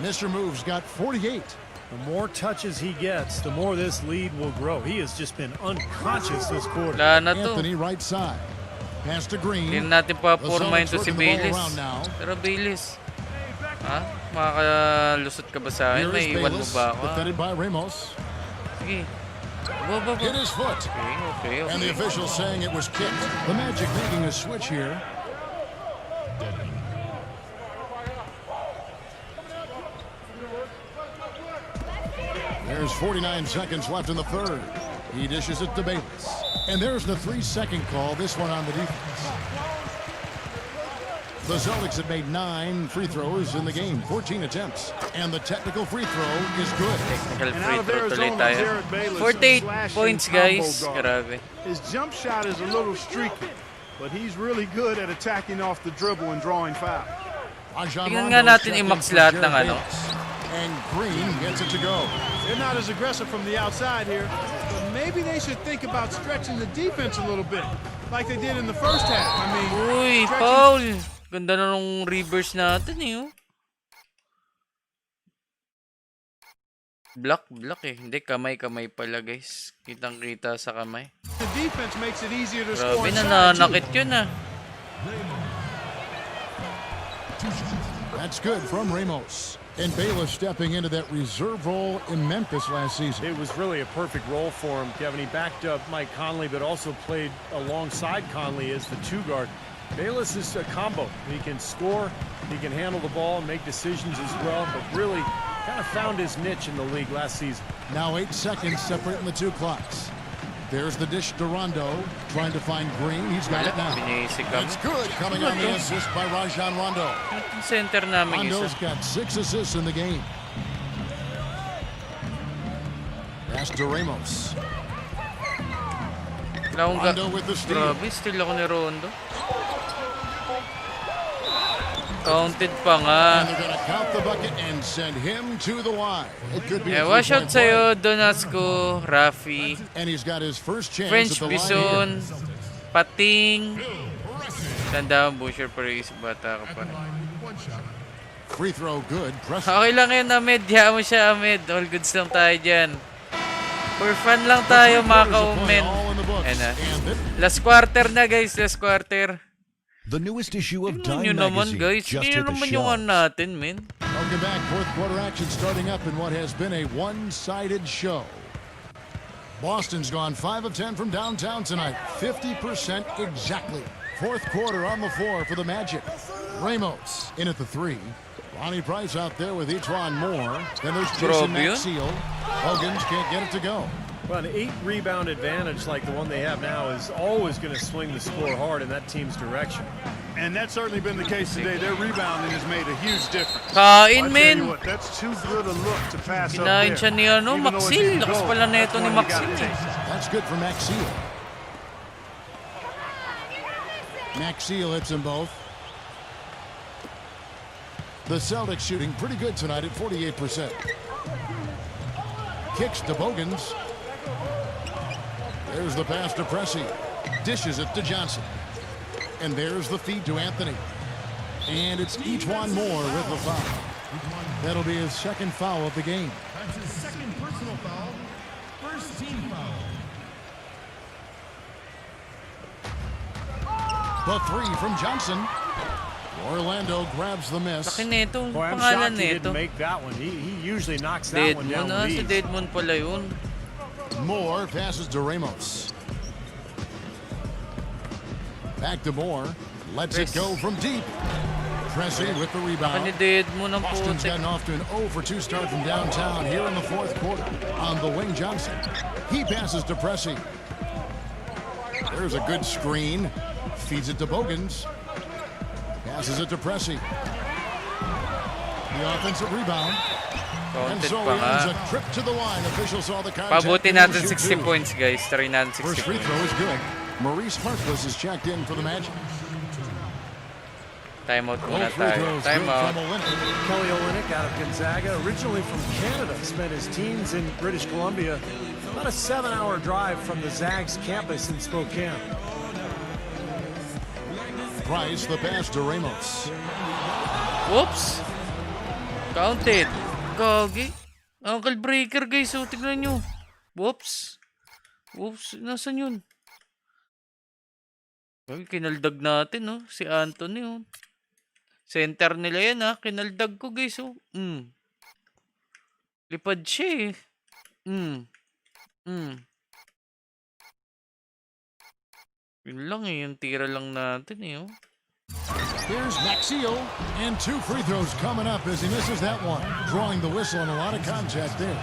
Mr. Moves got 48. The more touches he gets, the more this lead will grow. He has just been unconscious this quarter. Wala na to. Anthony right side. Pass to Green. Hindi natin pa-forma ito si Bayless. Pero Bayless. Ha? Makakalusot ka ba sa akin? May iwan mo ba ako? Defended by Ramos. Sige. Hit his foot. Okay. And the official saying it was kicked. The Magic making a switch here. There's 49 seconds left in the third. He dishes it to Bayless. And there's the 3-second call, this one on the defense. The Celtics have made 9 free throws in the game, 14 attempts. And the technical free throw is good. Technical free throw tuloy tayo. 48 points guys. Grabe. His jump shot is a little streaky, but he's really good at attacking off the dribble and drawing foul. Tingnan nga natin i-max lahat ng ano. And Green gets it to go. They're not as aggressive from the outside here, but maybe they should think about stretching the defense a little bit, like they did in the first half. I mean, uy, Paul. Ganda na nung reverse natin eh. Oh. Block eh. Hindi, kamay pala guys. Kitang-kita sa kamay. The defense makes it easier to score. Grabe, nananakit yun ah. That's good from Ramos. And Bayless stepping into that reserve role in Memphis last season. It was really a perfect role for him, Kevin. He backed up Mike Conley, but also played alongside Conley as the 2 guard. Bayless is a combo. He can score, he can handle the ball, and make decisions as well, but really kind of found his niche in the league last season. Now 8 seconds separating the 2 clocks. There's the dish to Rondo, trying to find Green. He's got it now. It's good, coming on the assist by Rajon Rondo. Center namin isa. Rondo's got 6 assists in the game. Pass to Ramos. Rondo with the steal. Grabe, steal ako ni Rondo. Counted pa nga. And they're gonna count the bucket and send him to the line. It could be wash out sa'yo, Donasco, Rafi. And he's got his first chance French at the Bison, line. Pating. Tanda mo, Boucher, pero bata ka pa rin. Free throw good. Okay lang yan, Ahmed. Diyan mo siya, Ahmed. All goods lang tayo dyan. For fun lang tayo, mga ka-Omen. Last quarter na, guys. Last quarter. The newest issue of Time naman, Magazine guys. just hit the naman shelves. yung natin, men. Welcome back. Fourth quarter action starting up in what has been a one-sided show. Boston's gone 5 of 10 from downtown tonight. 50% exactly. Fourth quarter on the floor for the Magic. Ramos in at the 3. Ronnie Price out there with Etuan Moore. Then there's Jason Maxiel. Hoggins can't get it to go. Well, an 8-rebound advantage like the one they have now is always going to swing the score hard in that team's direction. And that's certainly been the case today. Their rebounding has made a huge difference. Kain, men. That's too good a look to pass up Kinain there. siya ni Maxil. Lakas pala neto ni Maxil. That's good for Maxiel. Maxiel hits them both. The Celtics shooting pretty good tonight at 48%. Kicks to Bogans. There's the pass to Pressey. Dishes it to Johnson. And there's the feed to Anthony. And it's Etwan Moore with the foul. That'll be his second foul of the game. That's his second personal foul. First team foul. The three from Johnson. Orlando grabs the miss. Laki nito. Boy, I'm Pangalan shocked he nito. didn't make that one. He usually knocks that one down. Deadmon, si with ease. Deadmon pala yun. Moore passes to Ramos. Back to Moore. Lets it go from deep. Pressey with the Laki ni rebound. Deadmon ang Boston's putik. gotten off to an 0 for 2 start from downtown here in the fourth quarter. On the wing, Johnson. He passes to Pressey. There's a good screen. Feeds it to Bogans. Passes it to Pressey. The offensive rebound. And Counted so pa he nga. earns a trip to the line. Officials saw the contact. Pabuti and natin will shoot 60 two. points, guys. Try natin 60 First free points. throw is good. Maurice Harkless is checked in for the Magic. Timeout Both muna free tayo. throws good Timeout. from Olynyk. Kelly Olynyk out of Gonzaga, originally from Canada, spent his teens in British Columbia. About a 7-hour drive from the Zags campus in Spokane. Price, the pass to Ramos. Whoops! Counted. Gagi. Ankle breaker, guys. So, tignan nyo. Whoops. Whoops. Nasaan yun? Ay, kinaldag natin, no? Si Anthony, oh. Center nila yan, ha? Kinaldag ko, guys, oh. Lipad siya, eh. Yun lang, eh. Yung tira lang natin, eh, oh. Here's Maxio, and 2 free throws coming up as he misses that one. Drawing the whistle and a lot of contact there.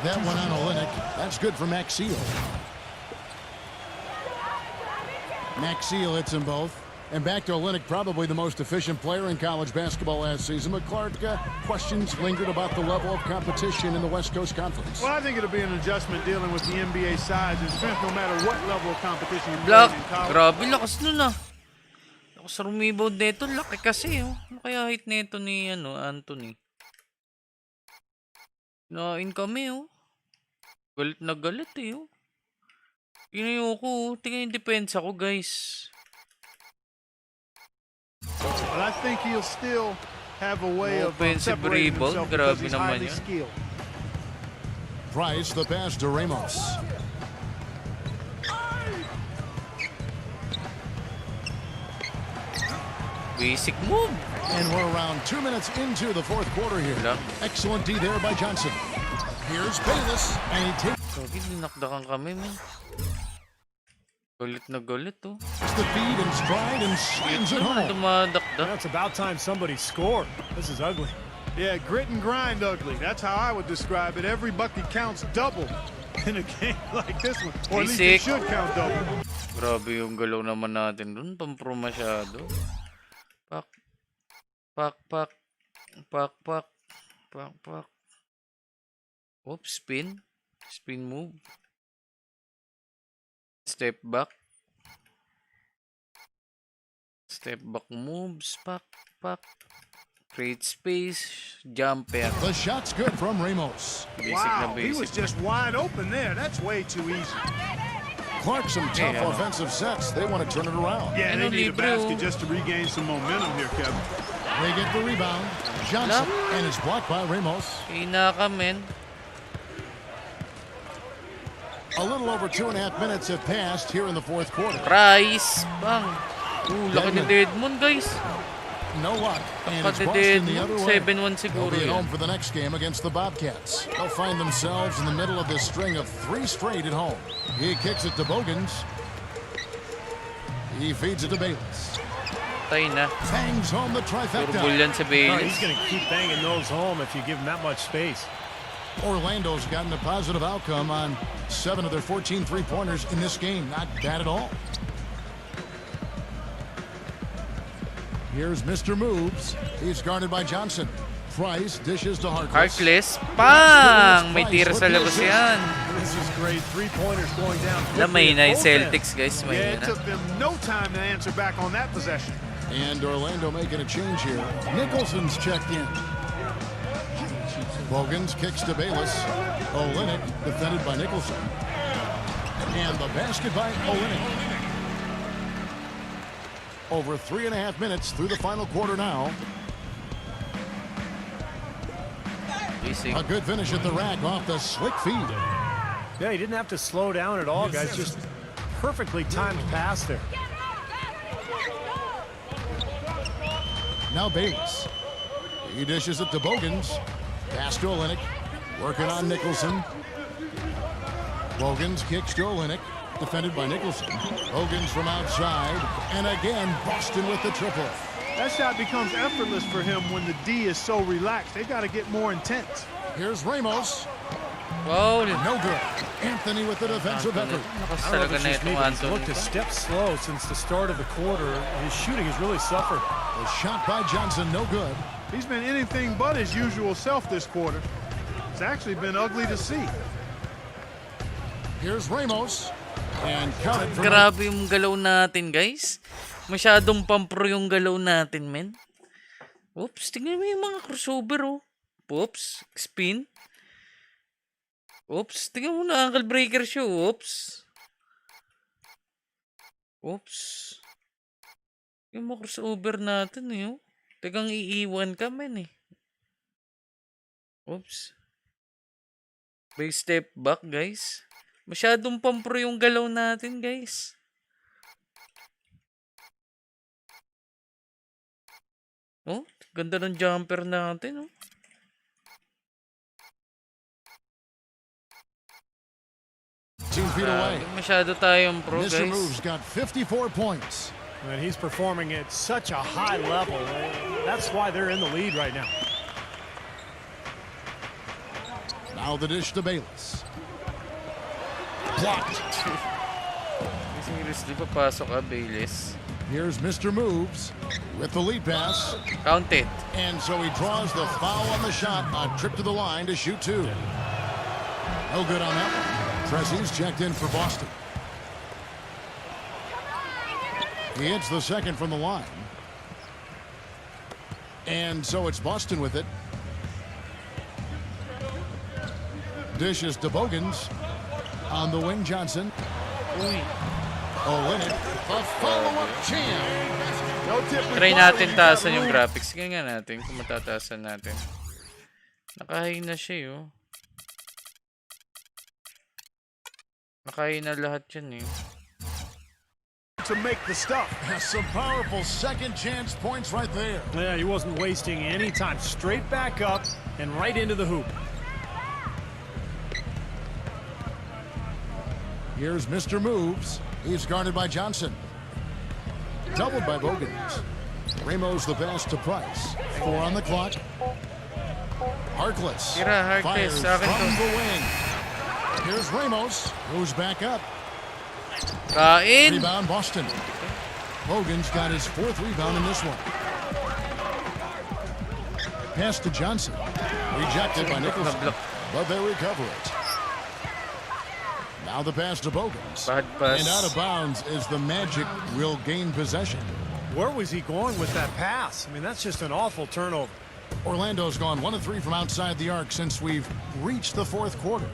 That one on Olynyk. That's good for Maxio. Maxio hits them both. And back to Olynyk, probably the most efficient player in college basketball last season. But Clark, questions lingered about the level of competition in the West Coast Conference. Well, I think it'll be an adjustment dealing with the NBA size and strength no matter what level of competition you play Block. in college. Grabe, lakas nun, ah. Lakas sa rebound nito. Laki kasi, oh. Ano kaya height nito ni, Anthony? Nain kami, oh. Galit na galit, eh, oh. Tingnan ko, oh. Tingnan yung depensa ko, guys. But I think he'll still have a way of Offensive separating rebound. himself because Grabe he's naman highly yun. skilled. Price, the pass to Ramos. Basic move. And we're around 2 minutes into the fourth quarter here. Wala. Excellent D there by Johnson. Here's Bayless, and he takes So, dinakdakan kami, man. Galit na galit, oh. the feed and stride and slams it home. Dumadakdak. It's about time somebody scored. This is ugly. Yeah, grit and grind ugly. That's how I would describe it. Every bucket counts double in a game like this one. Or at least it Basic. should count double. Grabe yung galaw naman natin dun. Pampro masyado. Pak. Pak, pak. Pak, pak. Pak, pak. Oops, spin. Spin move. Step back. Step back moves. Pak, pak. Create space. Jumper. The shot's good from Ramos. Basic Wow, na he was basic. just wide open there. That's way too easy. Clark, some tough Yeah. offensive sets. They want to turn it around. Yeah, Ano, they need a libre, basket oh. just to regain some momentum here, Kevin. They get the rebound. Johnson, and it's blocked by Ramos. Inaka, men. A little over 2.5 minutes have passed here in the fourth quarter. Price. Bang. Laki ni Deadmon, guys. No luck. And it's Laki ni Boston the other Deadmon. way. 7-1 They'll siguro be at home yan. for the next game against the Bobcats. They'll find themselves in the middle of this string of 3 straight at home. He kicks it to Bogans. He feeds it to Bayless. Tay na. Bangs home the trifecta. Turbol yan sa Oh, Bayless. he's going to keep banging those home if you give him that much space. Orlando's gotten a positive outcome on 7 of their 14 three-pointers in this game. Not bad at all. Here's Mr. Moves. He's guarded by Johnson. Price dishes to Harkless. Harkless. Pang! May tira sa labas yan. This is great. 3-pointers going down. Lamay na yung Both ends. Celtics, guys. May Yeah, it na. took them no time to answer back on that possession. And Orlando making a change here. Nicholson's checked in. Bogans kicks to Bayless. Olynyk defended by Nicholson. And the basket by Olenek. Over 3.5 minutes through the final quarter now. Easy. A good finish at the rack off the slick feed. Yeah, he didn't have to slow down at all, guys. Just perfectly timed pass there. Now Bayless. He dishes it to Bogans. Pass to Olenek. Working on Nicholson. Bogans kicks to Olenek. Defended by Nicholson. Bogans from outside. And again, Boston with the triple. That shot becomes effortless for him when the D is so relaxed. They got to get more intense. Here's Ramos. Wow. No good. Anthony with the defensive effort. Lakas talaga na itong He's Anthony. looked a step slow since the start of the quarter. His shooting has really suffered. A shot by Johnson, no good. He's been anything but his usual self this quarter. It's actually been ugly to see. Here's Ramos. And count it from Grabe yung galaw natin, guys. Masyadong pampro yung galaw natin, men. Oops, tingnan mo yung mga crossover, oh. Oops, spin. Oops, tingnan mo na ankle breaker siya. Oops. Oops. Yung mga crossover natin, eh, oh. Tagang iiwan ka, men, eh. Oops. Big step back, guys. Masyadong pampro yung galaw natin, guys. Oh, ganda ng jumper natin, oh. 2 feet away. Masyado tayong pro, Mr. guys. Moves got 54 points. And he's performing at such a high level. That's why they're in the lead right now. Now the dish to Bayless. Blocked. Seriously, papasok ka, Bayless. Here's Mr. Moves with the lead pass. Count it. And so he draws the foul on the shot. A trip to the line to shoot 2. No good on that one. Pressey's checked in for Boston. He hits the second from the line. And so it's Boston with it. Dishes to Bogans. On the wing, Johnson. Uy. Olenek. A follow-up jam. No tip Try required. natin taasan yung graphics. Sige nga natin kung matataasan natin. Nakahay na siya, oh. Nakahay na lahat yan, eh. To make the stuff. Some powerful second chance points right there. Yeah, he wasn't wasting any time. Straight back up and right into the hoop. Here's Mr. Moves. He's guarded by Johnson. Doubled by Bogans. Ramos the pass to Price. 4 on the clock. Harkless. Tira, Harkless. Fires Sa akin from to. the wing. Here's Ramos. Goes back up. Kain! Rebound Boston. Bogans got his 4th rebound in this one. Pass to Johnson. Rejected by Nicholson. But they recover it. Now the pass to Bogans. Bad pass. And out of bounds is the Magic will gain possession. Where was he going with that pass? I mean, that's just an awful turnover. Orlando's gone 1 of 3 from outside the arc since we've reached the 4th quarter.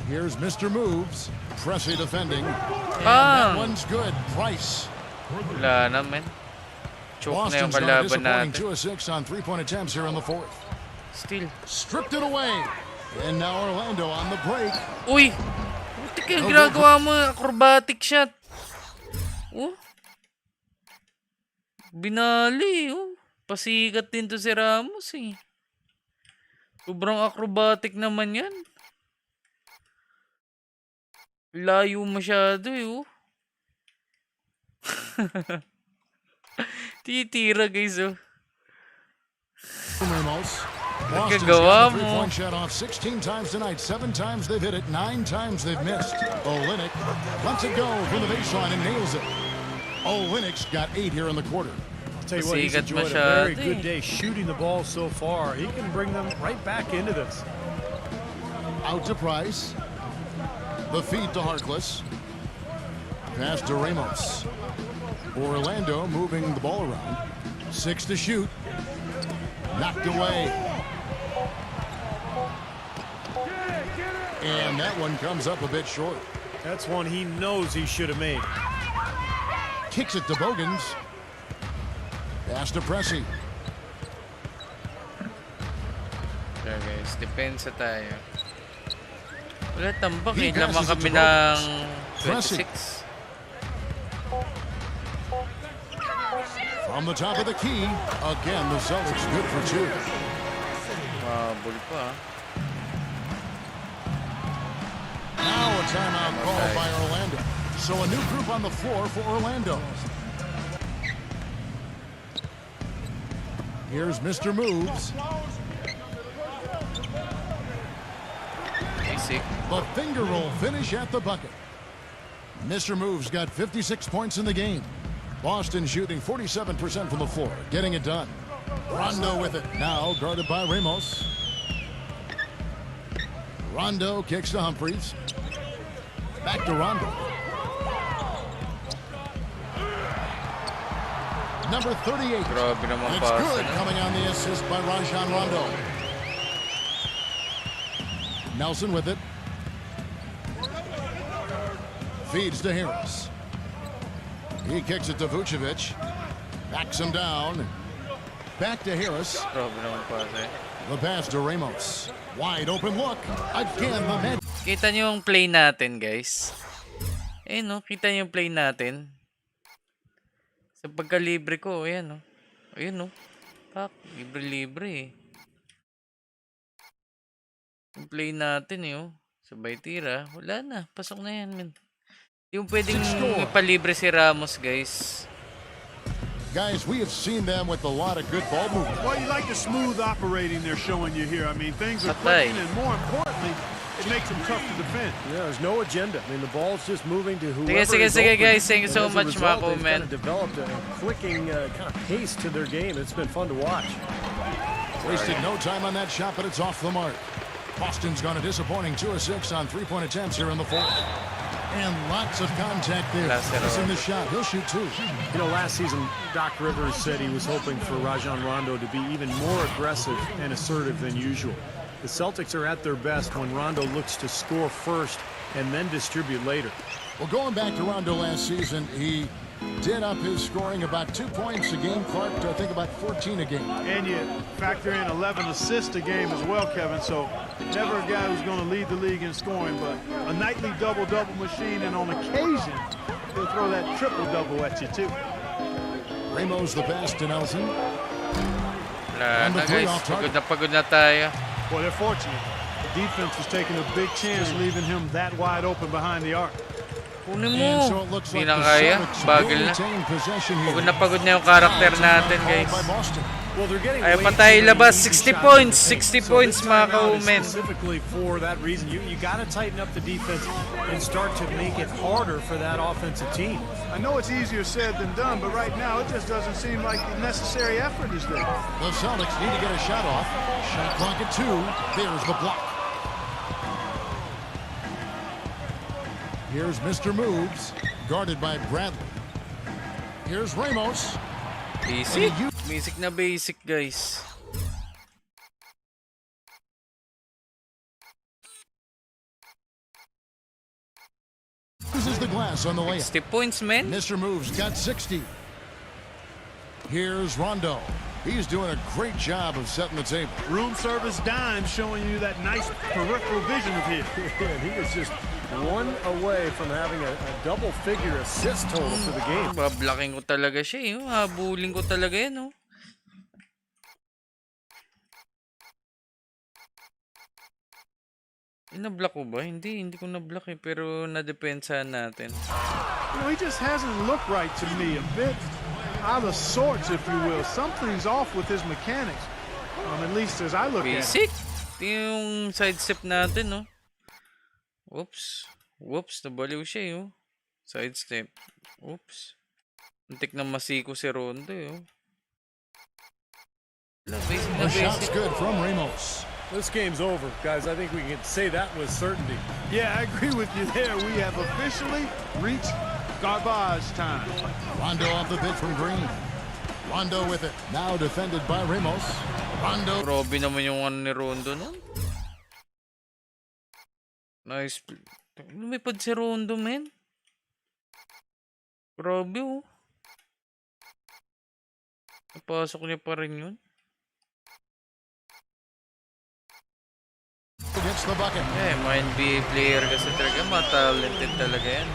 Here's Mr. Moves. Pressey defending. And that one's good. Price. Wala na, men. Choke na yung Boston's not kalaban disappointing. natin. 2 of 6 on 3-point attempts here in the 4th. Still. Stripped it away. And now Orlando on the break. Uy! Buti kayo ginagawa mo. Acrobatic shot. Oh. Binali, oh. Pasikat din to si Ramos, eh. Sobrang acrobatic naman yan. Layo masyado, eh, oh. Titira, guys, oh. Ramos. Boston's Nagagawa got the mo. 3-point shot off 16 times tonight. 7 times they've hit it. 9 times they've missed. Olenek lets it go from the baseline and nails it. Olenek's got 8 here in the quarter. I'll tell you what, he's Pasikat enjoyed a masyado, very good eh. day shooting the ball so far. He can bring them right back into this. Out to Price. The feed to Harkless. Pass to Ramos. Orlando moving the ball around. 6 to shoot. Knocked away. And that one comes up a bit short. That's one he knows he should have made. Kicks it to Bogans. Pass to Pressey. Kaya guys, depensa tayo. Wala tambak eh. Lamang kami ng 26. From the top of the key. Again, the Celtics good for 2. Mabul pa. Now a timeout called by Orlando. So a new group on the floor for Orlando. Here's Mr. Moves. Basic. The finger roll finish at the bucket. Mr. Moves got 56 points in the game. Boston shooting 47% from the floor, getting it done. Rondo with it, now guarded by Ramos. Rondo kicks to Humphries. Back to Rondo. Number 38. Grabe naman It's pasa, good, no? coming on the assist by Rajon Rondo. Nelson with it. Feeds to Harris. He kicks it to Vucevic. Backs him down. Back to Harris. Grabe naman pasa eh. The pass to Ramos. Wide open look. Again, the man. Kita nyo yung play natin, guys. Eh, no? Kita nyo yung play natin. Sa pagka-libre ko, ayan, no? Ayun, no? Pak, libre-libre, eh. Yung play natin, eh, oh. Sabay tira. Wala na. Pasok na yan, men. Yung pwedeng ipalibre si Ramos, guys. Guys, we have seen them with a lot of good ball movement. Well, you like the smooth operating they're showing you here. I mean, things are Patay. clicking, and more importantly, it makes them tough to defend. Yeah, there's no agenda. I mean, the ball's just moving to whoever Sige, is sige, open. guys. Thank you And so as a much, result, Mako, they've man. kind of developed a clicking kind of pace to their game. It's been fun to watch. Wasted no time on that shot, but it's off the mark. Boston's gone a disappointing 2 of 6 on 3-point attempts here in the fourth. And lots of contact there. Missing the shot. He'll shoot 2. You know, last season, Doc Rivers said he was hoping for Rajon Rondo to be even more aggressive and assertive than usual. The Celtics are at their best when Rondo looks to score first and then distribute later. Well, going back to Rondo last season, he did up his scoring about 2 points a game, Clark, to I think about 14 a game. And you factor in 11 assists a game as well, Kevin. So never a guy who's going to lead the league in scoring, but a nightly double-double machine, and on occasion, he'll throw that triple-double at you, too. Ramos the pass to Nelson. Wala na, guys. Pagod na tayo. Well, they're fortunate. The defense was taking a big chance, leaving him that wide open behind the arc. Kunin And mo. so it looks Hindi like na the kaya. Celtics Bagal will na. retain possession here. Pagod na yung karakter natin, guys. By Boston. Well, they're getting Ayaw way pa tayo too many labas. easy 60 shots points. in the paint. 60 So points, this mga timeout is ka-women. Specifically for that reason, you got to tighten up the defense and start to make it harder for that offensive team. I know it's easier said than done, but right now it just doesn't seem like the necessary effort is there. The Celtics need to get a shot off. Shot clock at 2. There's the block. Here's Mr. Moves, guarded by Bradley. Here's Ramos. Basic. Basic na basic, guys. Uses the glass on the layup. 60 points, man. Mr. Moves got 60. Here's Rondo. He's doing a great job of setting the table. Room service dime showing you that nice peripheral vision of his. And he is just one away from having a double-figure assist total for the game. Bablocking ko talaga siya, eh. Habulin ko talaga yan, oh. Na-block ko ba? Hindi ko na-block eh. Pero na-depensahan natin. You know, he just hasn't looked right to me. A bit out of sorts, if you will. Something's off with his mechanics. At least as I look at it. Basic. Ito yung sidestep natin, no? Whoops. Whoops. Nabaliw siya, eh, oh. Sidestep. Oops. Antik na masiko si Rondo, eh, oh. Basic na The shot's basic. good from Ramos. This game's over, guys. I think we can say that with certainty. Yeah, I agree with you there. We have officially reached garbage time. Rondo off the pitch from Green. Rondo with it. Now defended by Ramos. Rondo. Grabe naman yung ano ni Rondo nun. Nice. Lumipad si Rondo, men. Grabe, oh. Napasok niya pa rin yun. Against the bucket. Mga NBA player kasi talaga. Talented talaga yan.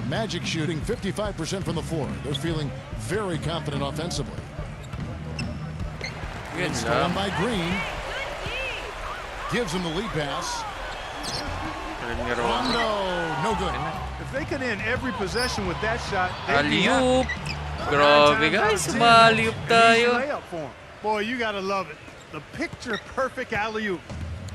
Magic shooting 55% from the floor. They're feeling very confident offensively. Yun Stolen lang. by Green. Gives him the lead pass. Rondo, no good. If they could end every possession with that shot, they'd be Alley-oop. happy. Grabe guys, ma-alley-oop tayo. Easy layup for 'em. Boy, you gotta love it. The picture-perfect alley-oop.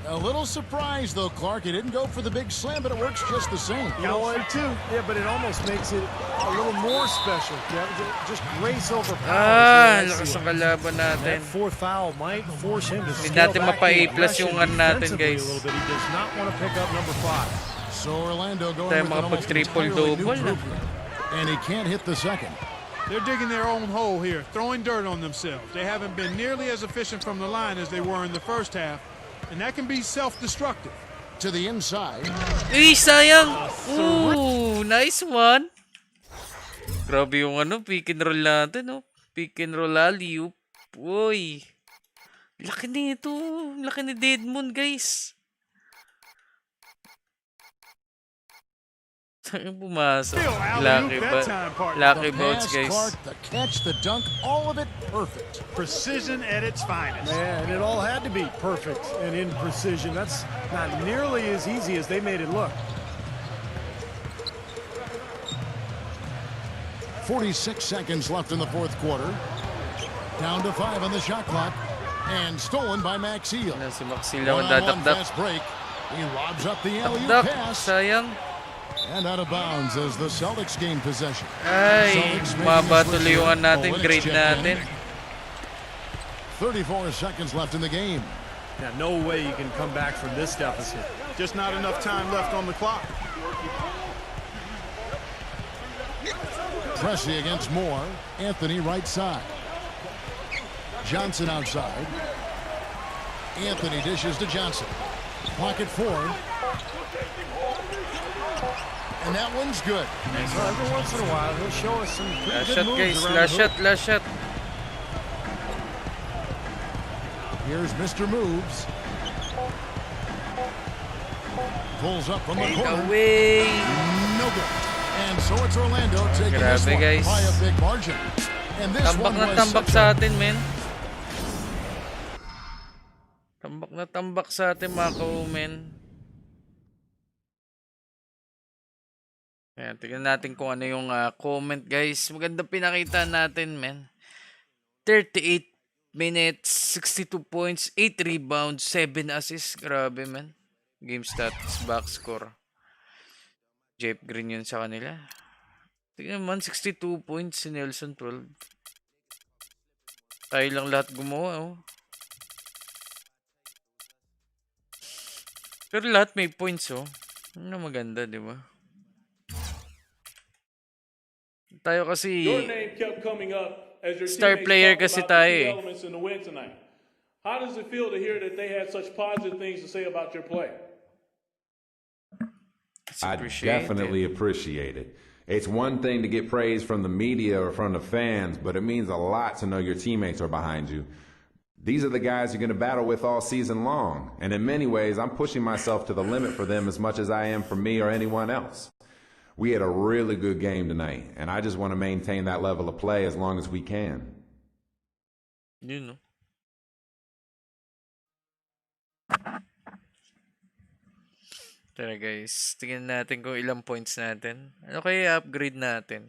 A little surprised though, Clark. He didn't go for the big slam, but it works just the same. You know what? Yeah, but it almost makes it a little more special. Just grace over power. Lakas ang kalaban natin. That fourth foul might force him to Hindi scale natin back mapa-A+ the aggression yung natin, defensively guys. a little bit. He does not want to pick up number 5. So Orlando going Tayo with an almost makapag-triple-double entirely new na. group. And he can't hit the second. They're digging their own hole here, throwing dirt on themselves. They haven't been nearly as efficient from the line as they were in the first half, and that can be self-destructive. To the inside. Uy, sayang! Ooh, nice one! Grabe yung pick and roll natin, no? Pick and roll alley-oop. Uy! Laki nito. Laki ni Deadmon, guys. Saan pumasok? Lucky bounce, guys. Clark, the catch, the dunk, all of it perfect. Precision at its finest. Yeah, and it all had to be perfect and in precision. That's not nearly as easy as they made it look. 46 seconds left in the fourth quarter. Down to 5 on the shot clock. And stolen by Maxeel. Si Maxeel ang dadakdak. Fast break. He lobs up the alley-oop Dakdak, pass. sayang. And out of bounds as the Celtics gain possession. Ay, Celtics making maba the switch tuloy yung here. natin, Olynyk grade checked in. natin. 34 seconds left in the game. Yeah, no way you can come back from this deficit. Just not enough time left on the clock. Pressey against Moore. Anthony right side. Johnson outside. Anthony dishes to Johnson. Pocket 4. And that one's good. So every once in a while, he'll show us some pretty Last good shot, moves guys. around Last the shot, hoop. last shot. Here's Mr. Moves. Pulls up from the Take corner. away. No good. And so it's Orlando taking this Grabe, one guys. by a big margin. And this Tambak one na was tambak such a sa atin, men. Tambak na tambak sa atin, mga ka-women. Ayan, tignan natin kung ano yung comment, guys. Maganda pinakita natin, men. 38 minutes, 62 points, 8 rebounds, 7 assists. Grabe, man. Game stats, box score. Jeff Green yun sa kanila. Tignan man, 62 points si Nelson 12. Tayo lang lahat gumawa, oh. Pero lahat may points, oh. Ano maganda, di ba? Tayo kasi Your name kept coming up as your star teammates player talked kasi about tayo, the key eh. elements in the win tonight. How does it feel to hear that they had such positive things to say about your play? I definitely appreciate it. It's one thing to get praise from the media or from the fans, but it means a lot to know your teammates are behind you. These are the guys you're going to battle with all season long, and in many ways, I'm pushing myself to the limit for them as much as I am for me or anyone else. We had a really good game tonight, and I just want to maintain that level of play as long as we can. Yun, no? Tara guys, tingnan natin kung ilang points natin. Ano kaya upgrade natin?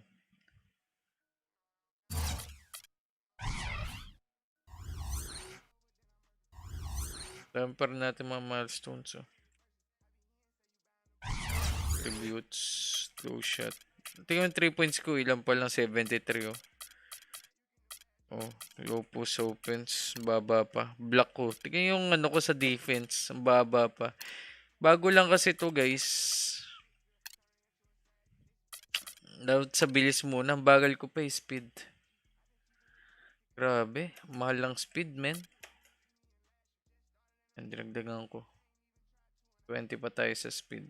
Tamper natin mga milestones, oh. Tributes, close shot. Tingnan 3 points ko, ilan pa lang 73, oh. Oh, low post opens, baba pa. Block ko. Tingnan yung ano ko sa defense, ang baba pa. Bago lang kasi to, guys. Dapat sa bilis muna, ang bagal ko pa speed. Grabe, mahal lang speed, men. Ang dinagdagan ko. 20 pa tayo sa speed.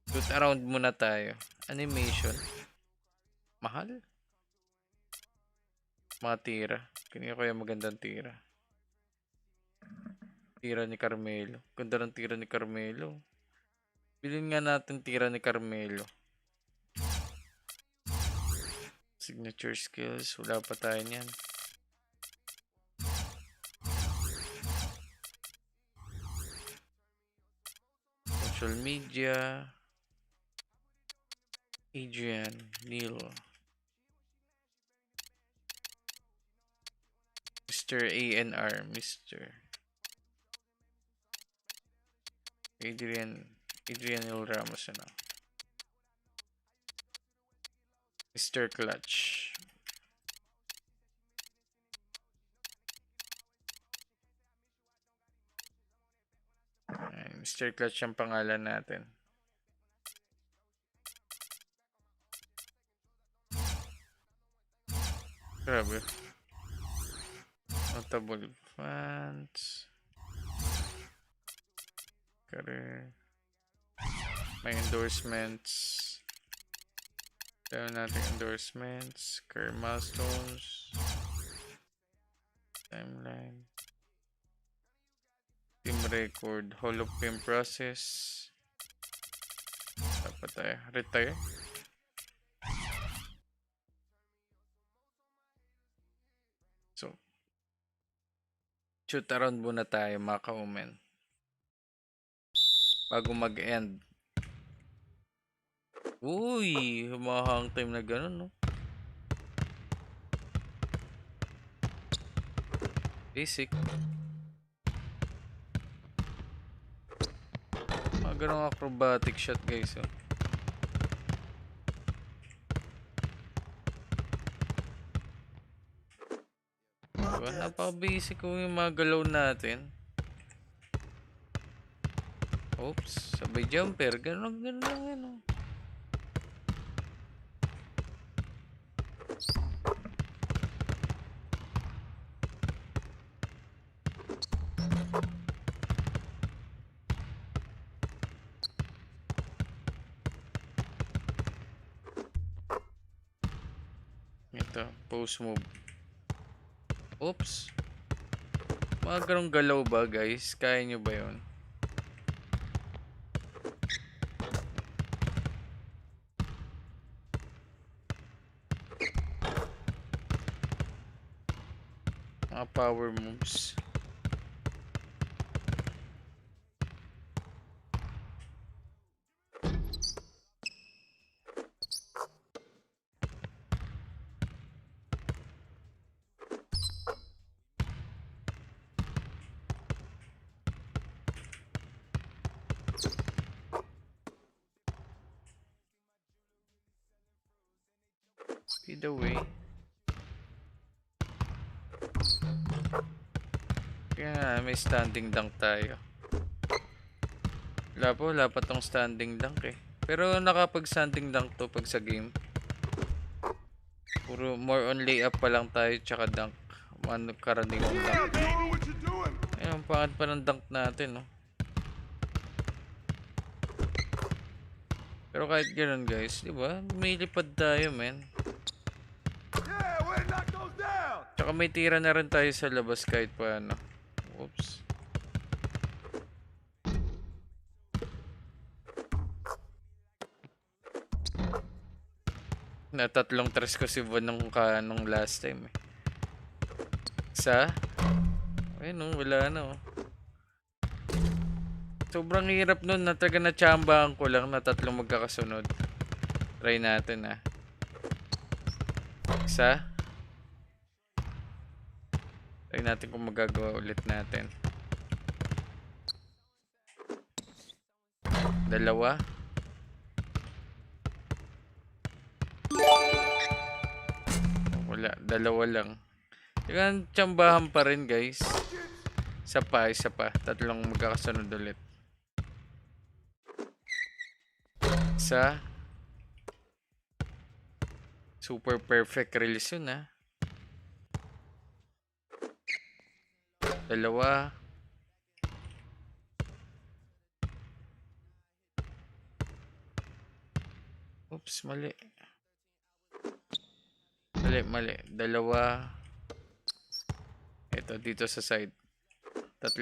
Shoot around muna tayo. Animation. Mahal? Mga tira. Kanina ko yung magandang tira. Tira ni Carmelo. Ganda ng tira ni Carmelo. Bilhin nga natin tira ni Carmelo. Signature skills. Wala pa tayo niyan. Social media. Adrianeowmen. Mr. ANR. Mr. Adrianeowmen Ramos ano. Mr. Clutch. Mr. Clutch ang pangalan natin. Grabe. Notable fans. Career. May endorsements. Tayo natin endorsements. Career milestones. Timeline. Team record. Hall of Fame process. Dapat tayo. Retire. So, shoot around muna tayo mga ka-omen. Bago mag-end. Uy, humahang time na ganun, no? Basic. Mga ganun acrobatic shot, guys, oh. Diba? Napaka-basic ko yung mga galaw natin. Oops, sabay jumper. Ganun lang yan, oh. Ito, post move. Oops. Mga ganong galaw ba, guys? Kaya nyo ba yun? Mga power moves. Speed away. Kaya nga, may standing dunk tayo. Wala pa tong standing dunk eh. Pero nakapag standing dunk to pag sa game. Puro more on layup pa lang tayo tsaka dunk. Ano karaniwang dunk. Ayun, pangit pa ng dunk natin, no? Pero kahit ganoon, guys, di ba? May lipad tayo, men. Tsaka may tira na rin tayo sa labas kahit paano. Oops. Natatlong tres ko si Von nung last time eh. Isa. Ayun, no, wala na, oh. Sobrang hirap nun na talaga na-chambahan ko lang na tatlong magkakasunod. Try natin, ah. Isa. Try natin kung magagawa ulit natin. Dalawa. Wala, dalawa lang. Yung tsambahan pa rin, guys. Isa pa. Tatlong magkakasunod ulit. Isa. Super perfect release yun, ha. Dalawa. Oops, mali. Mali. Dalawa. Ito, dito sa side. 3.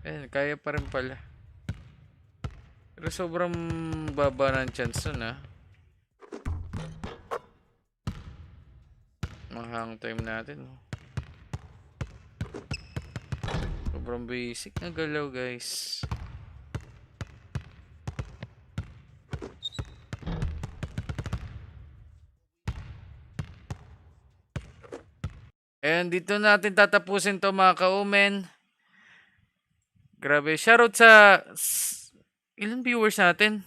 Ayan, kaya pa rin pala. Pero sobrang baba ng chance nun, Mahang time natin, Sobrang basic na galaw, guys. And dito natin tatapusin to, mga ka-omen. Grabe. Shoutout sa ilan viewers natin?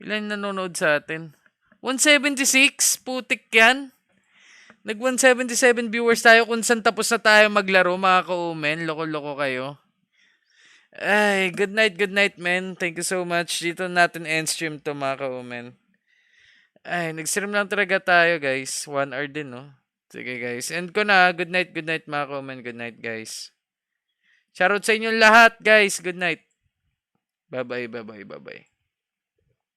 Ilan nanonood sa atin? 176? Putik yan. Nag 177 viewers tayo kung saan tapos na tayo maglaro, mga ka-omen. Loko-loko kayo. Ay, good night, man. Thank you so much. Dito natin end stream to, mga ka-omen. Ay, nag-stream lang talaga tayo, guys. 1 hour din, Sige, guys. End ko na. Good night, mga ka-omen. Good night, guys. Shoutout sa inyo lahat, guys. Good night. Bye-bye.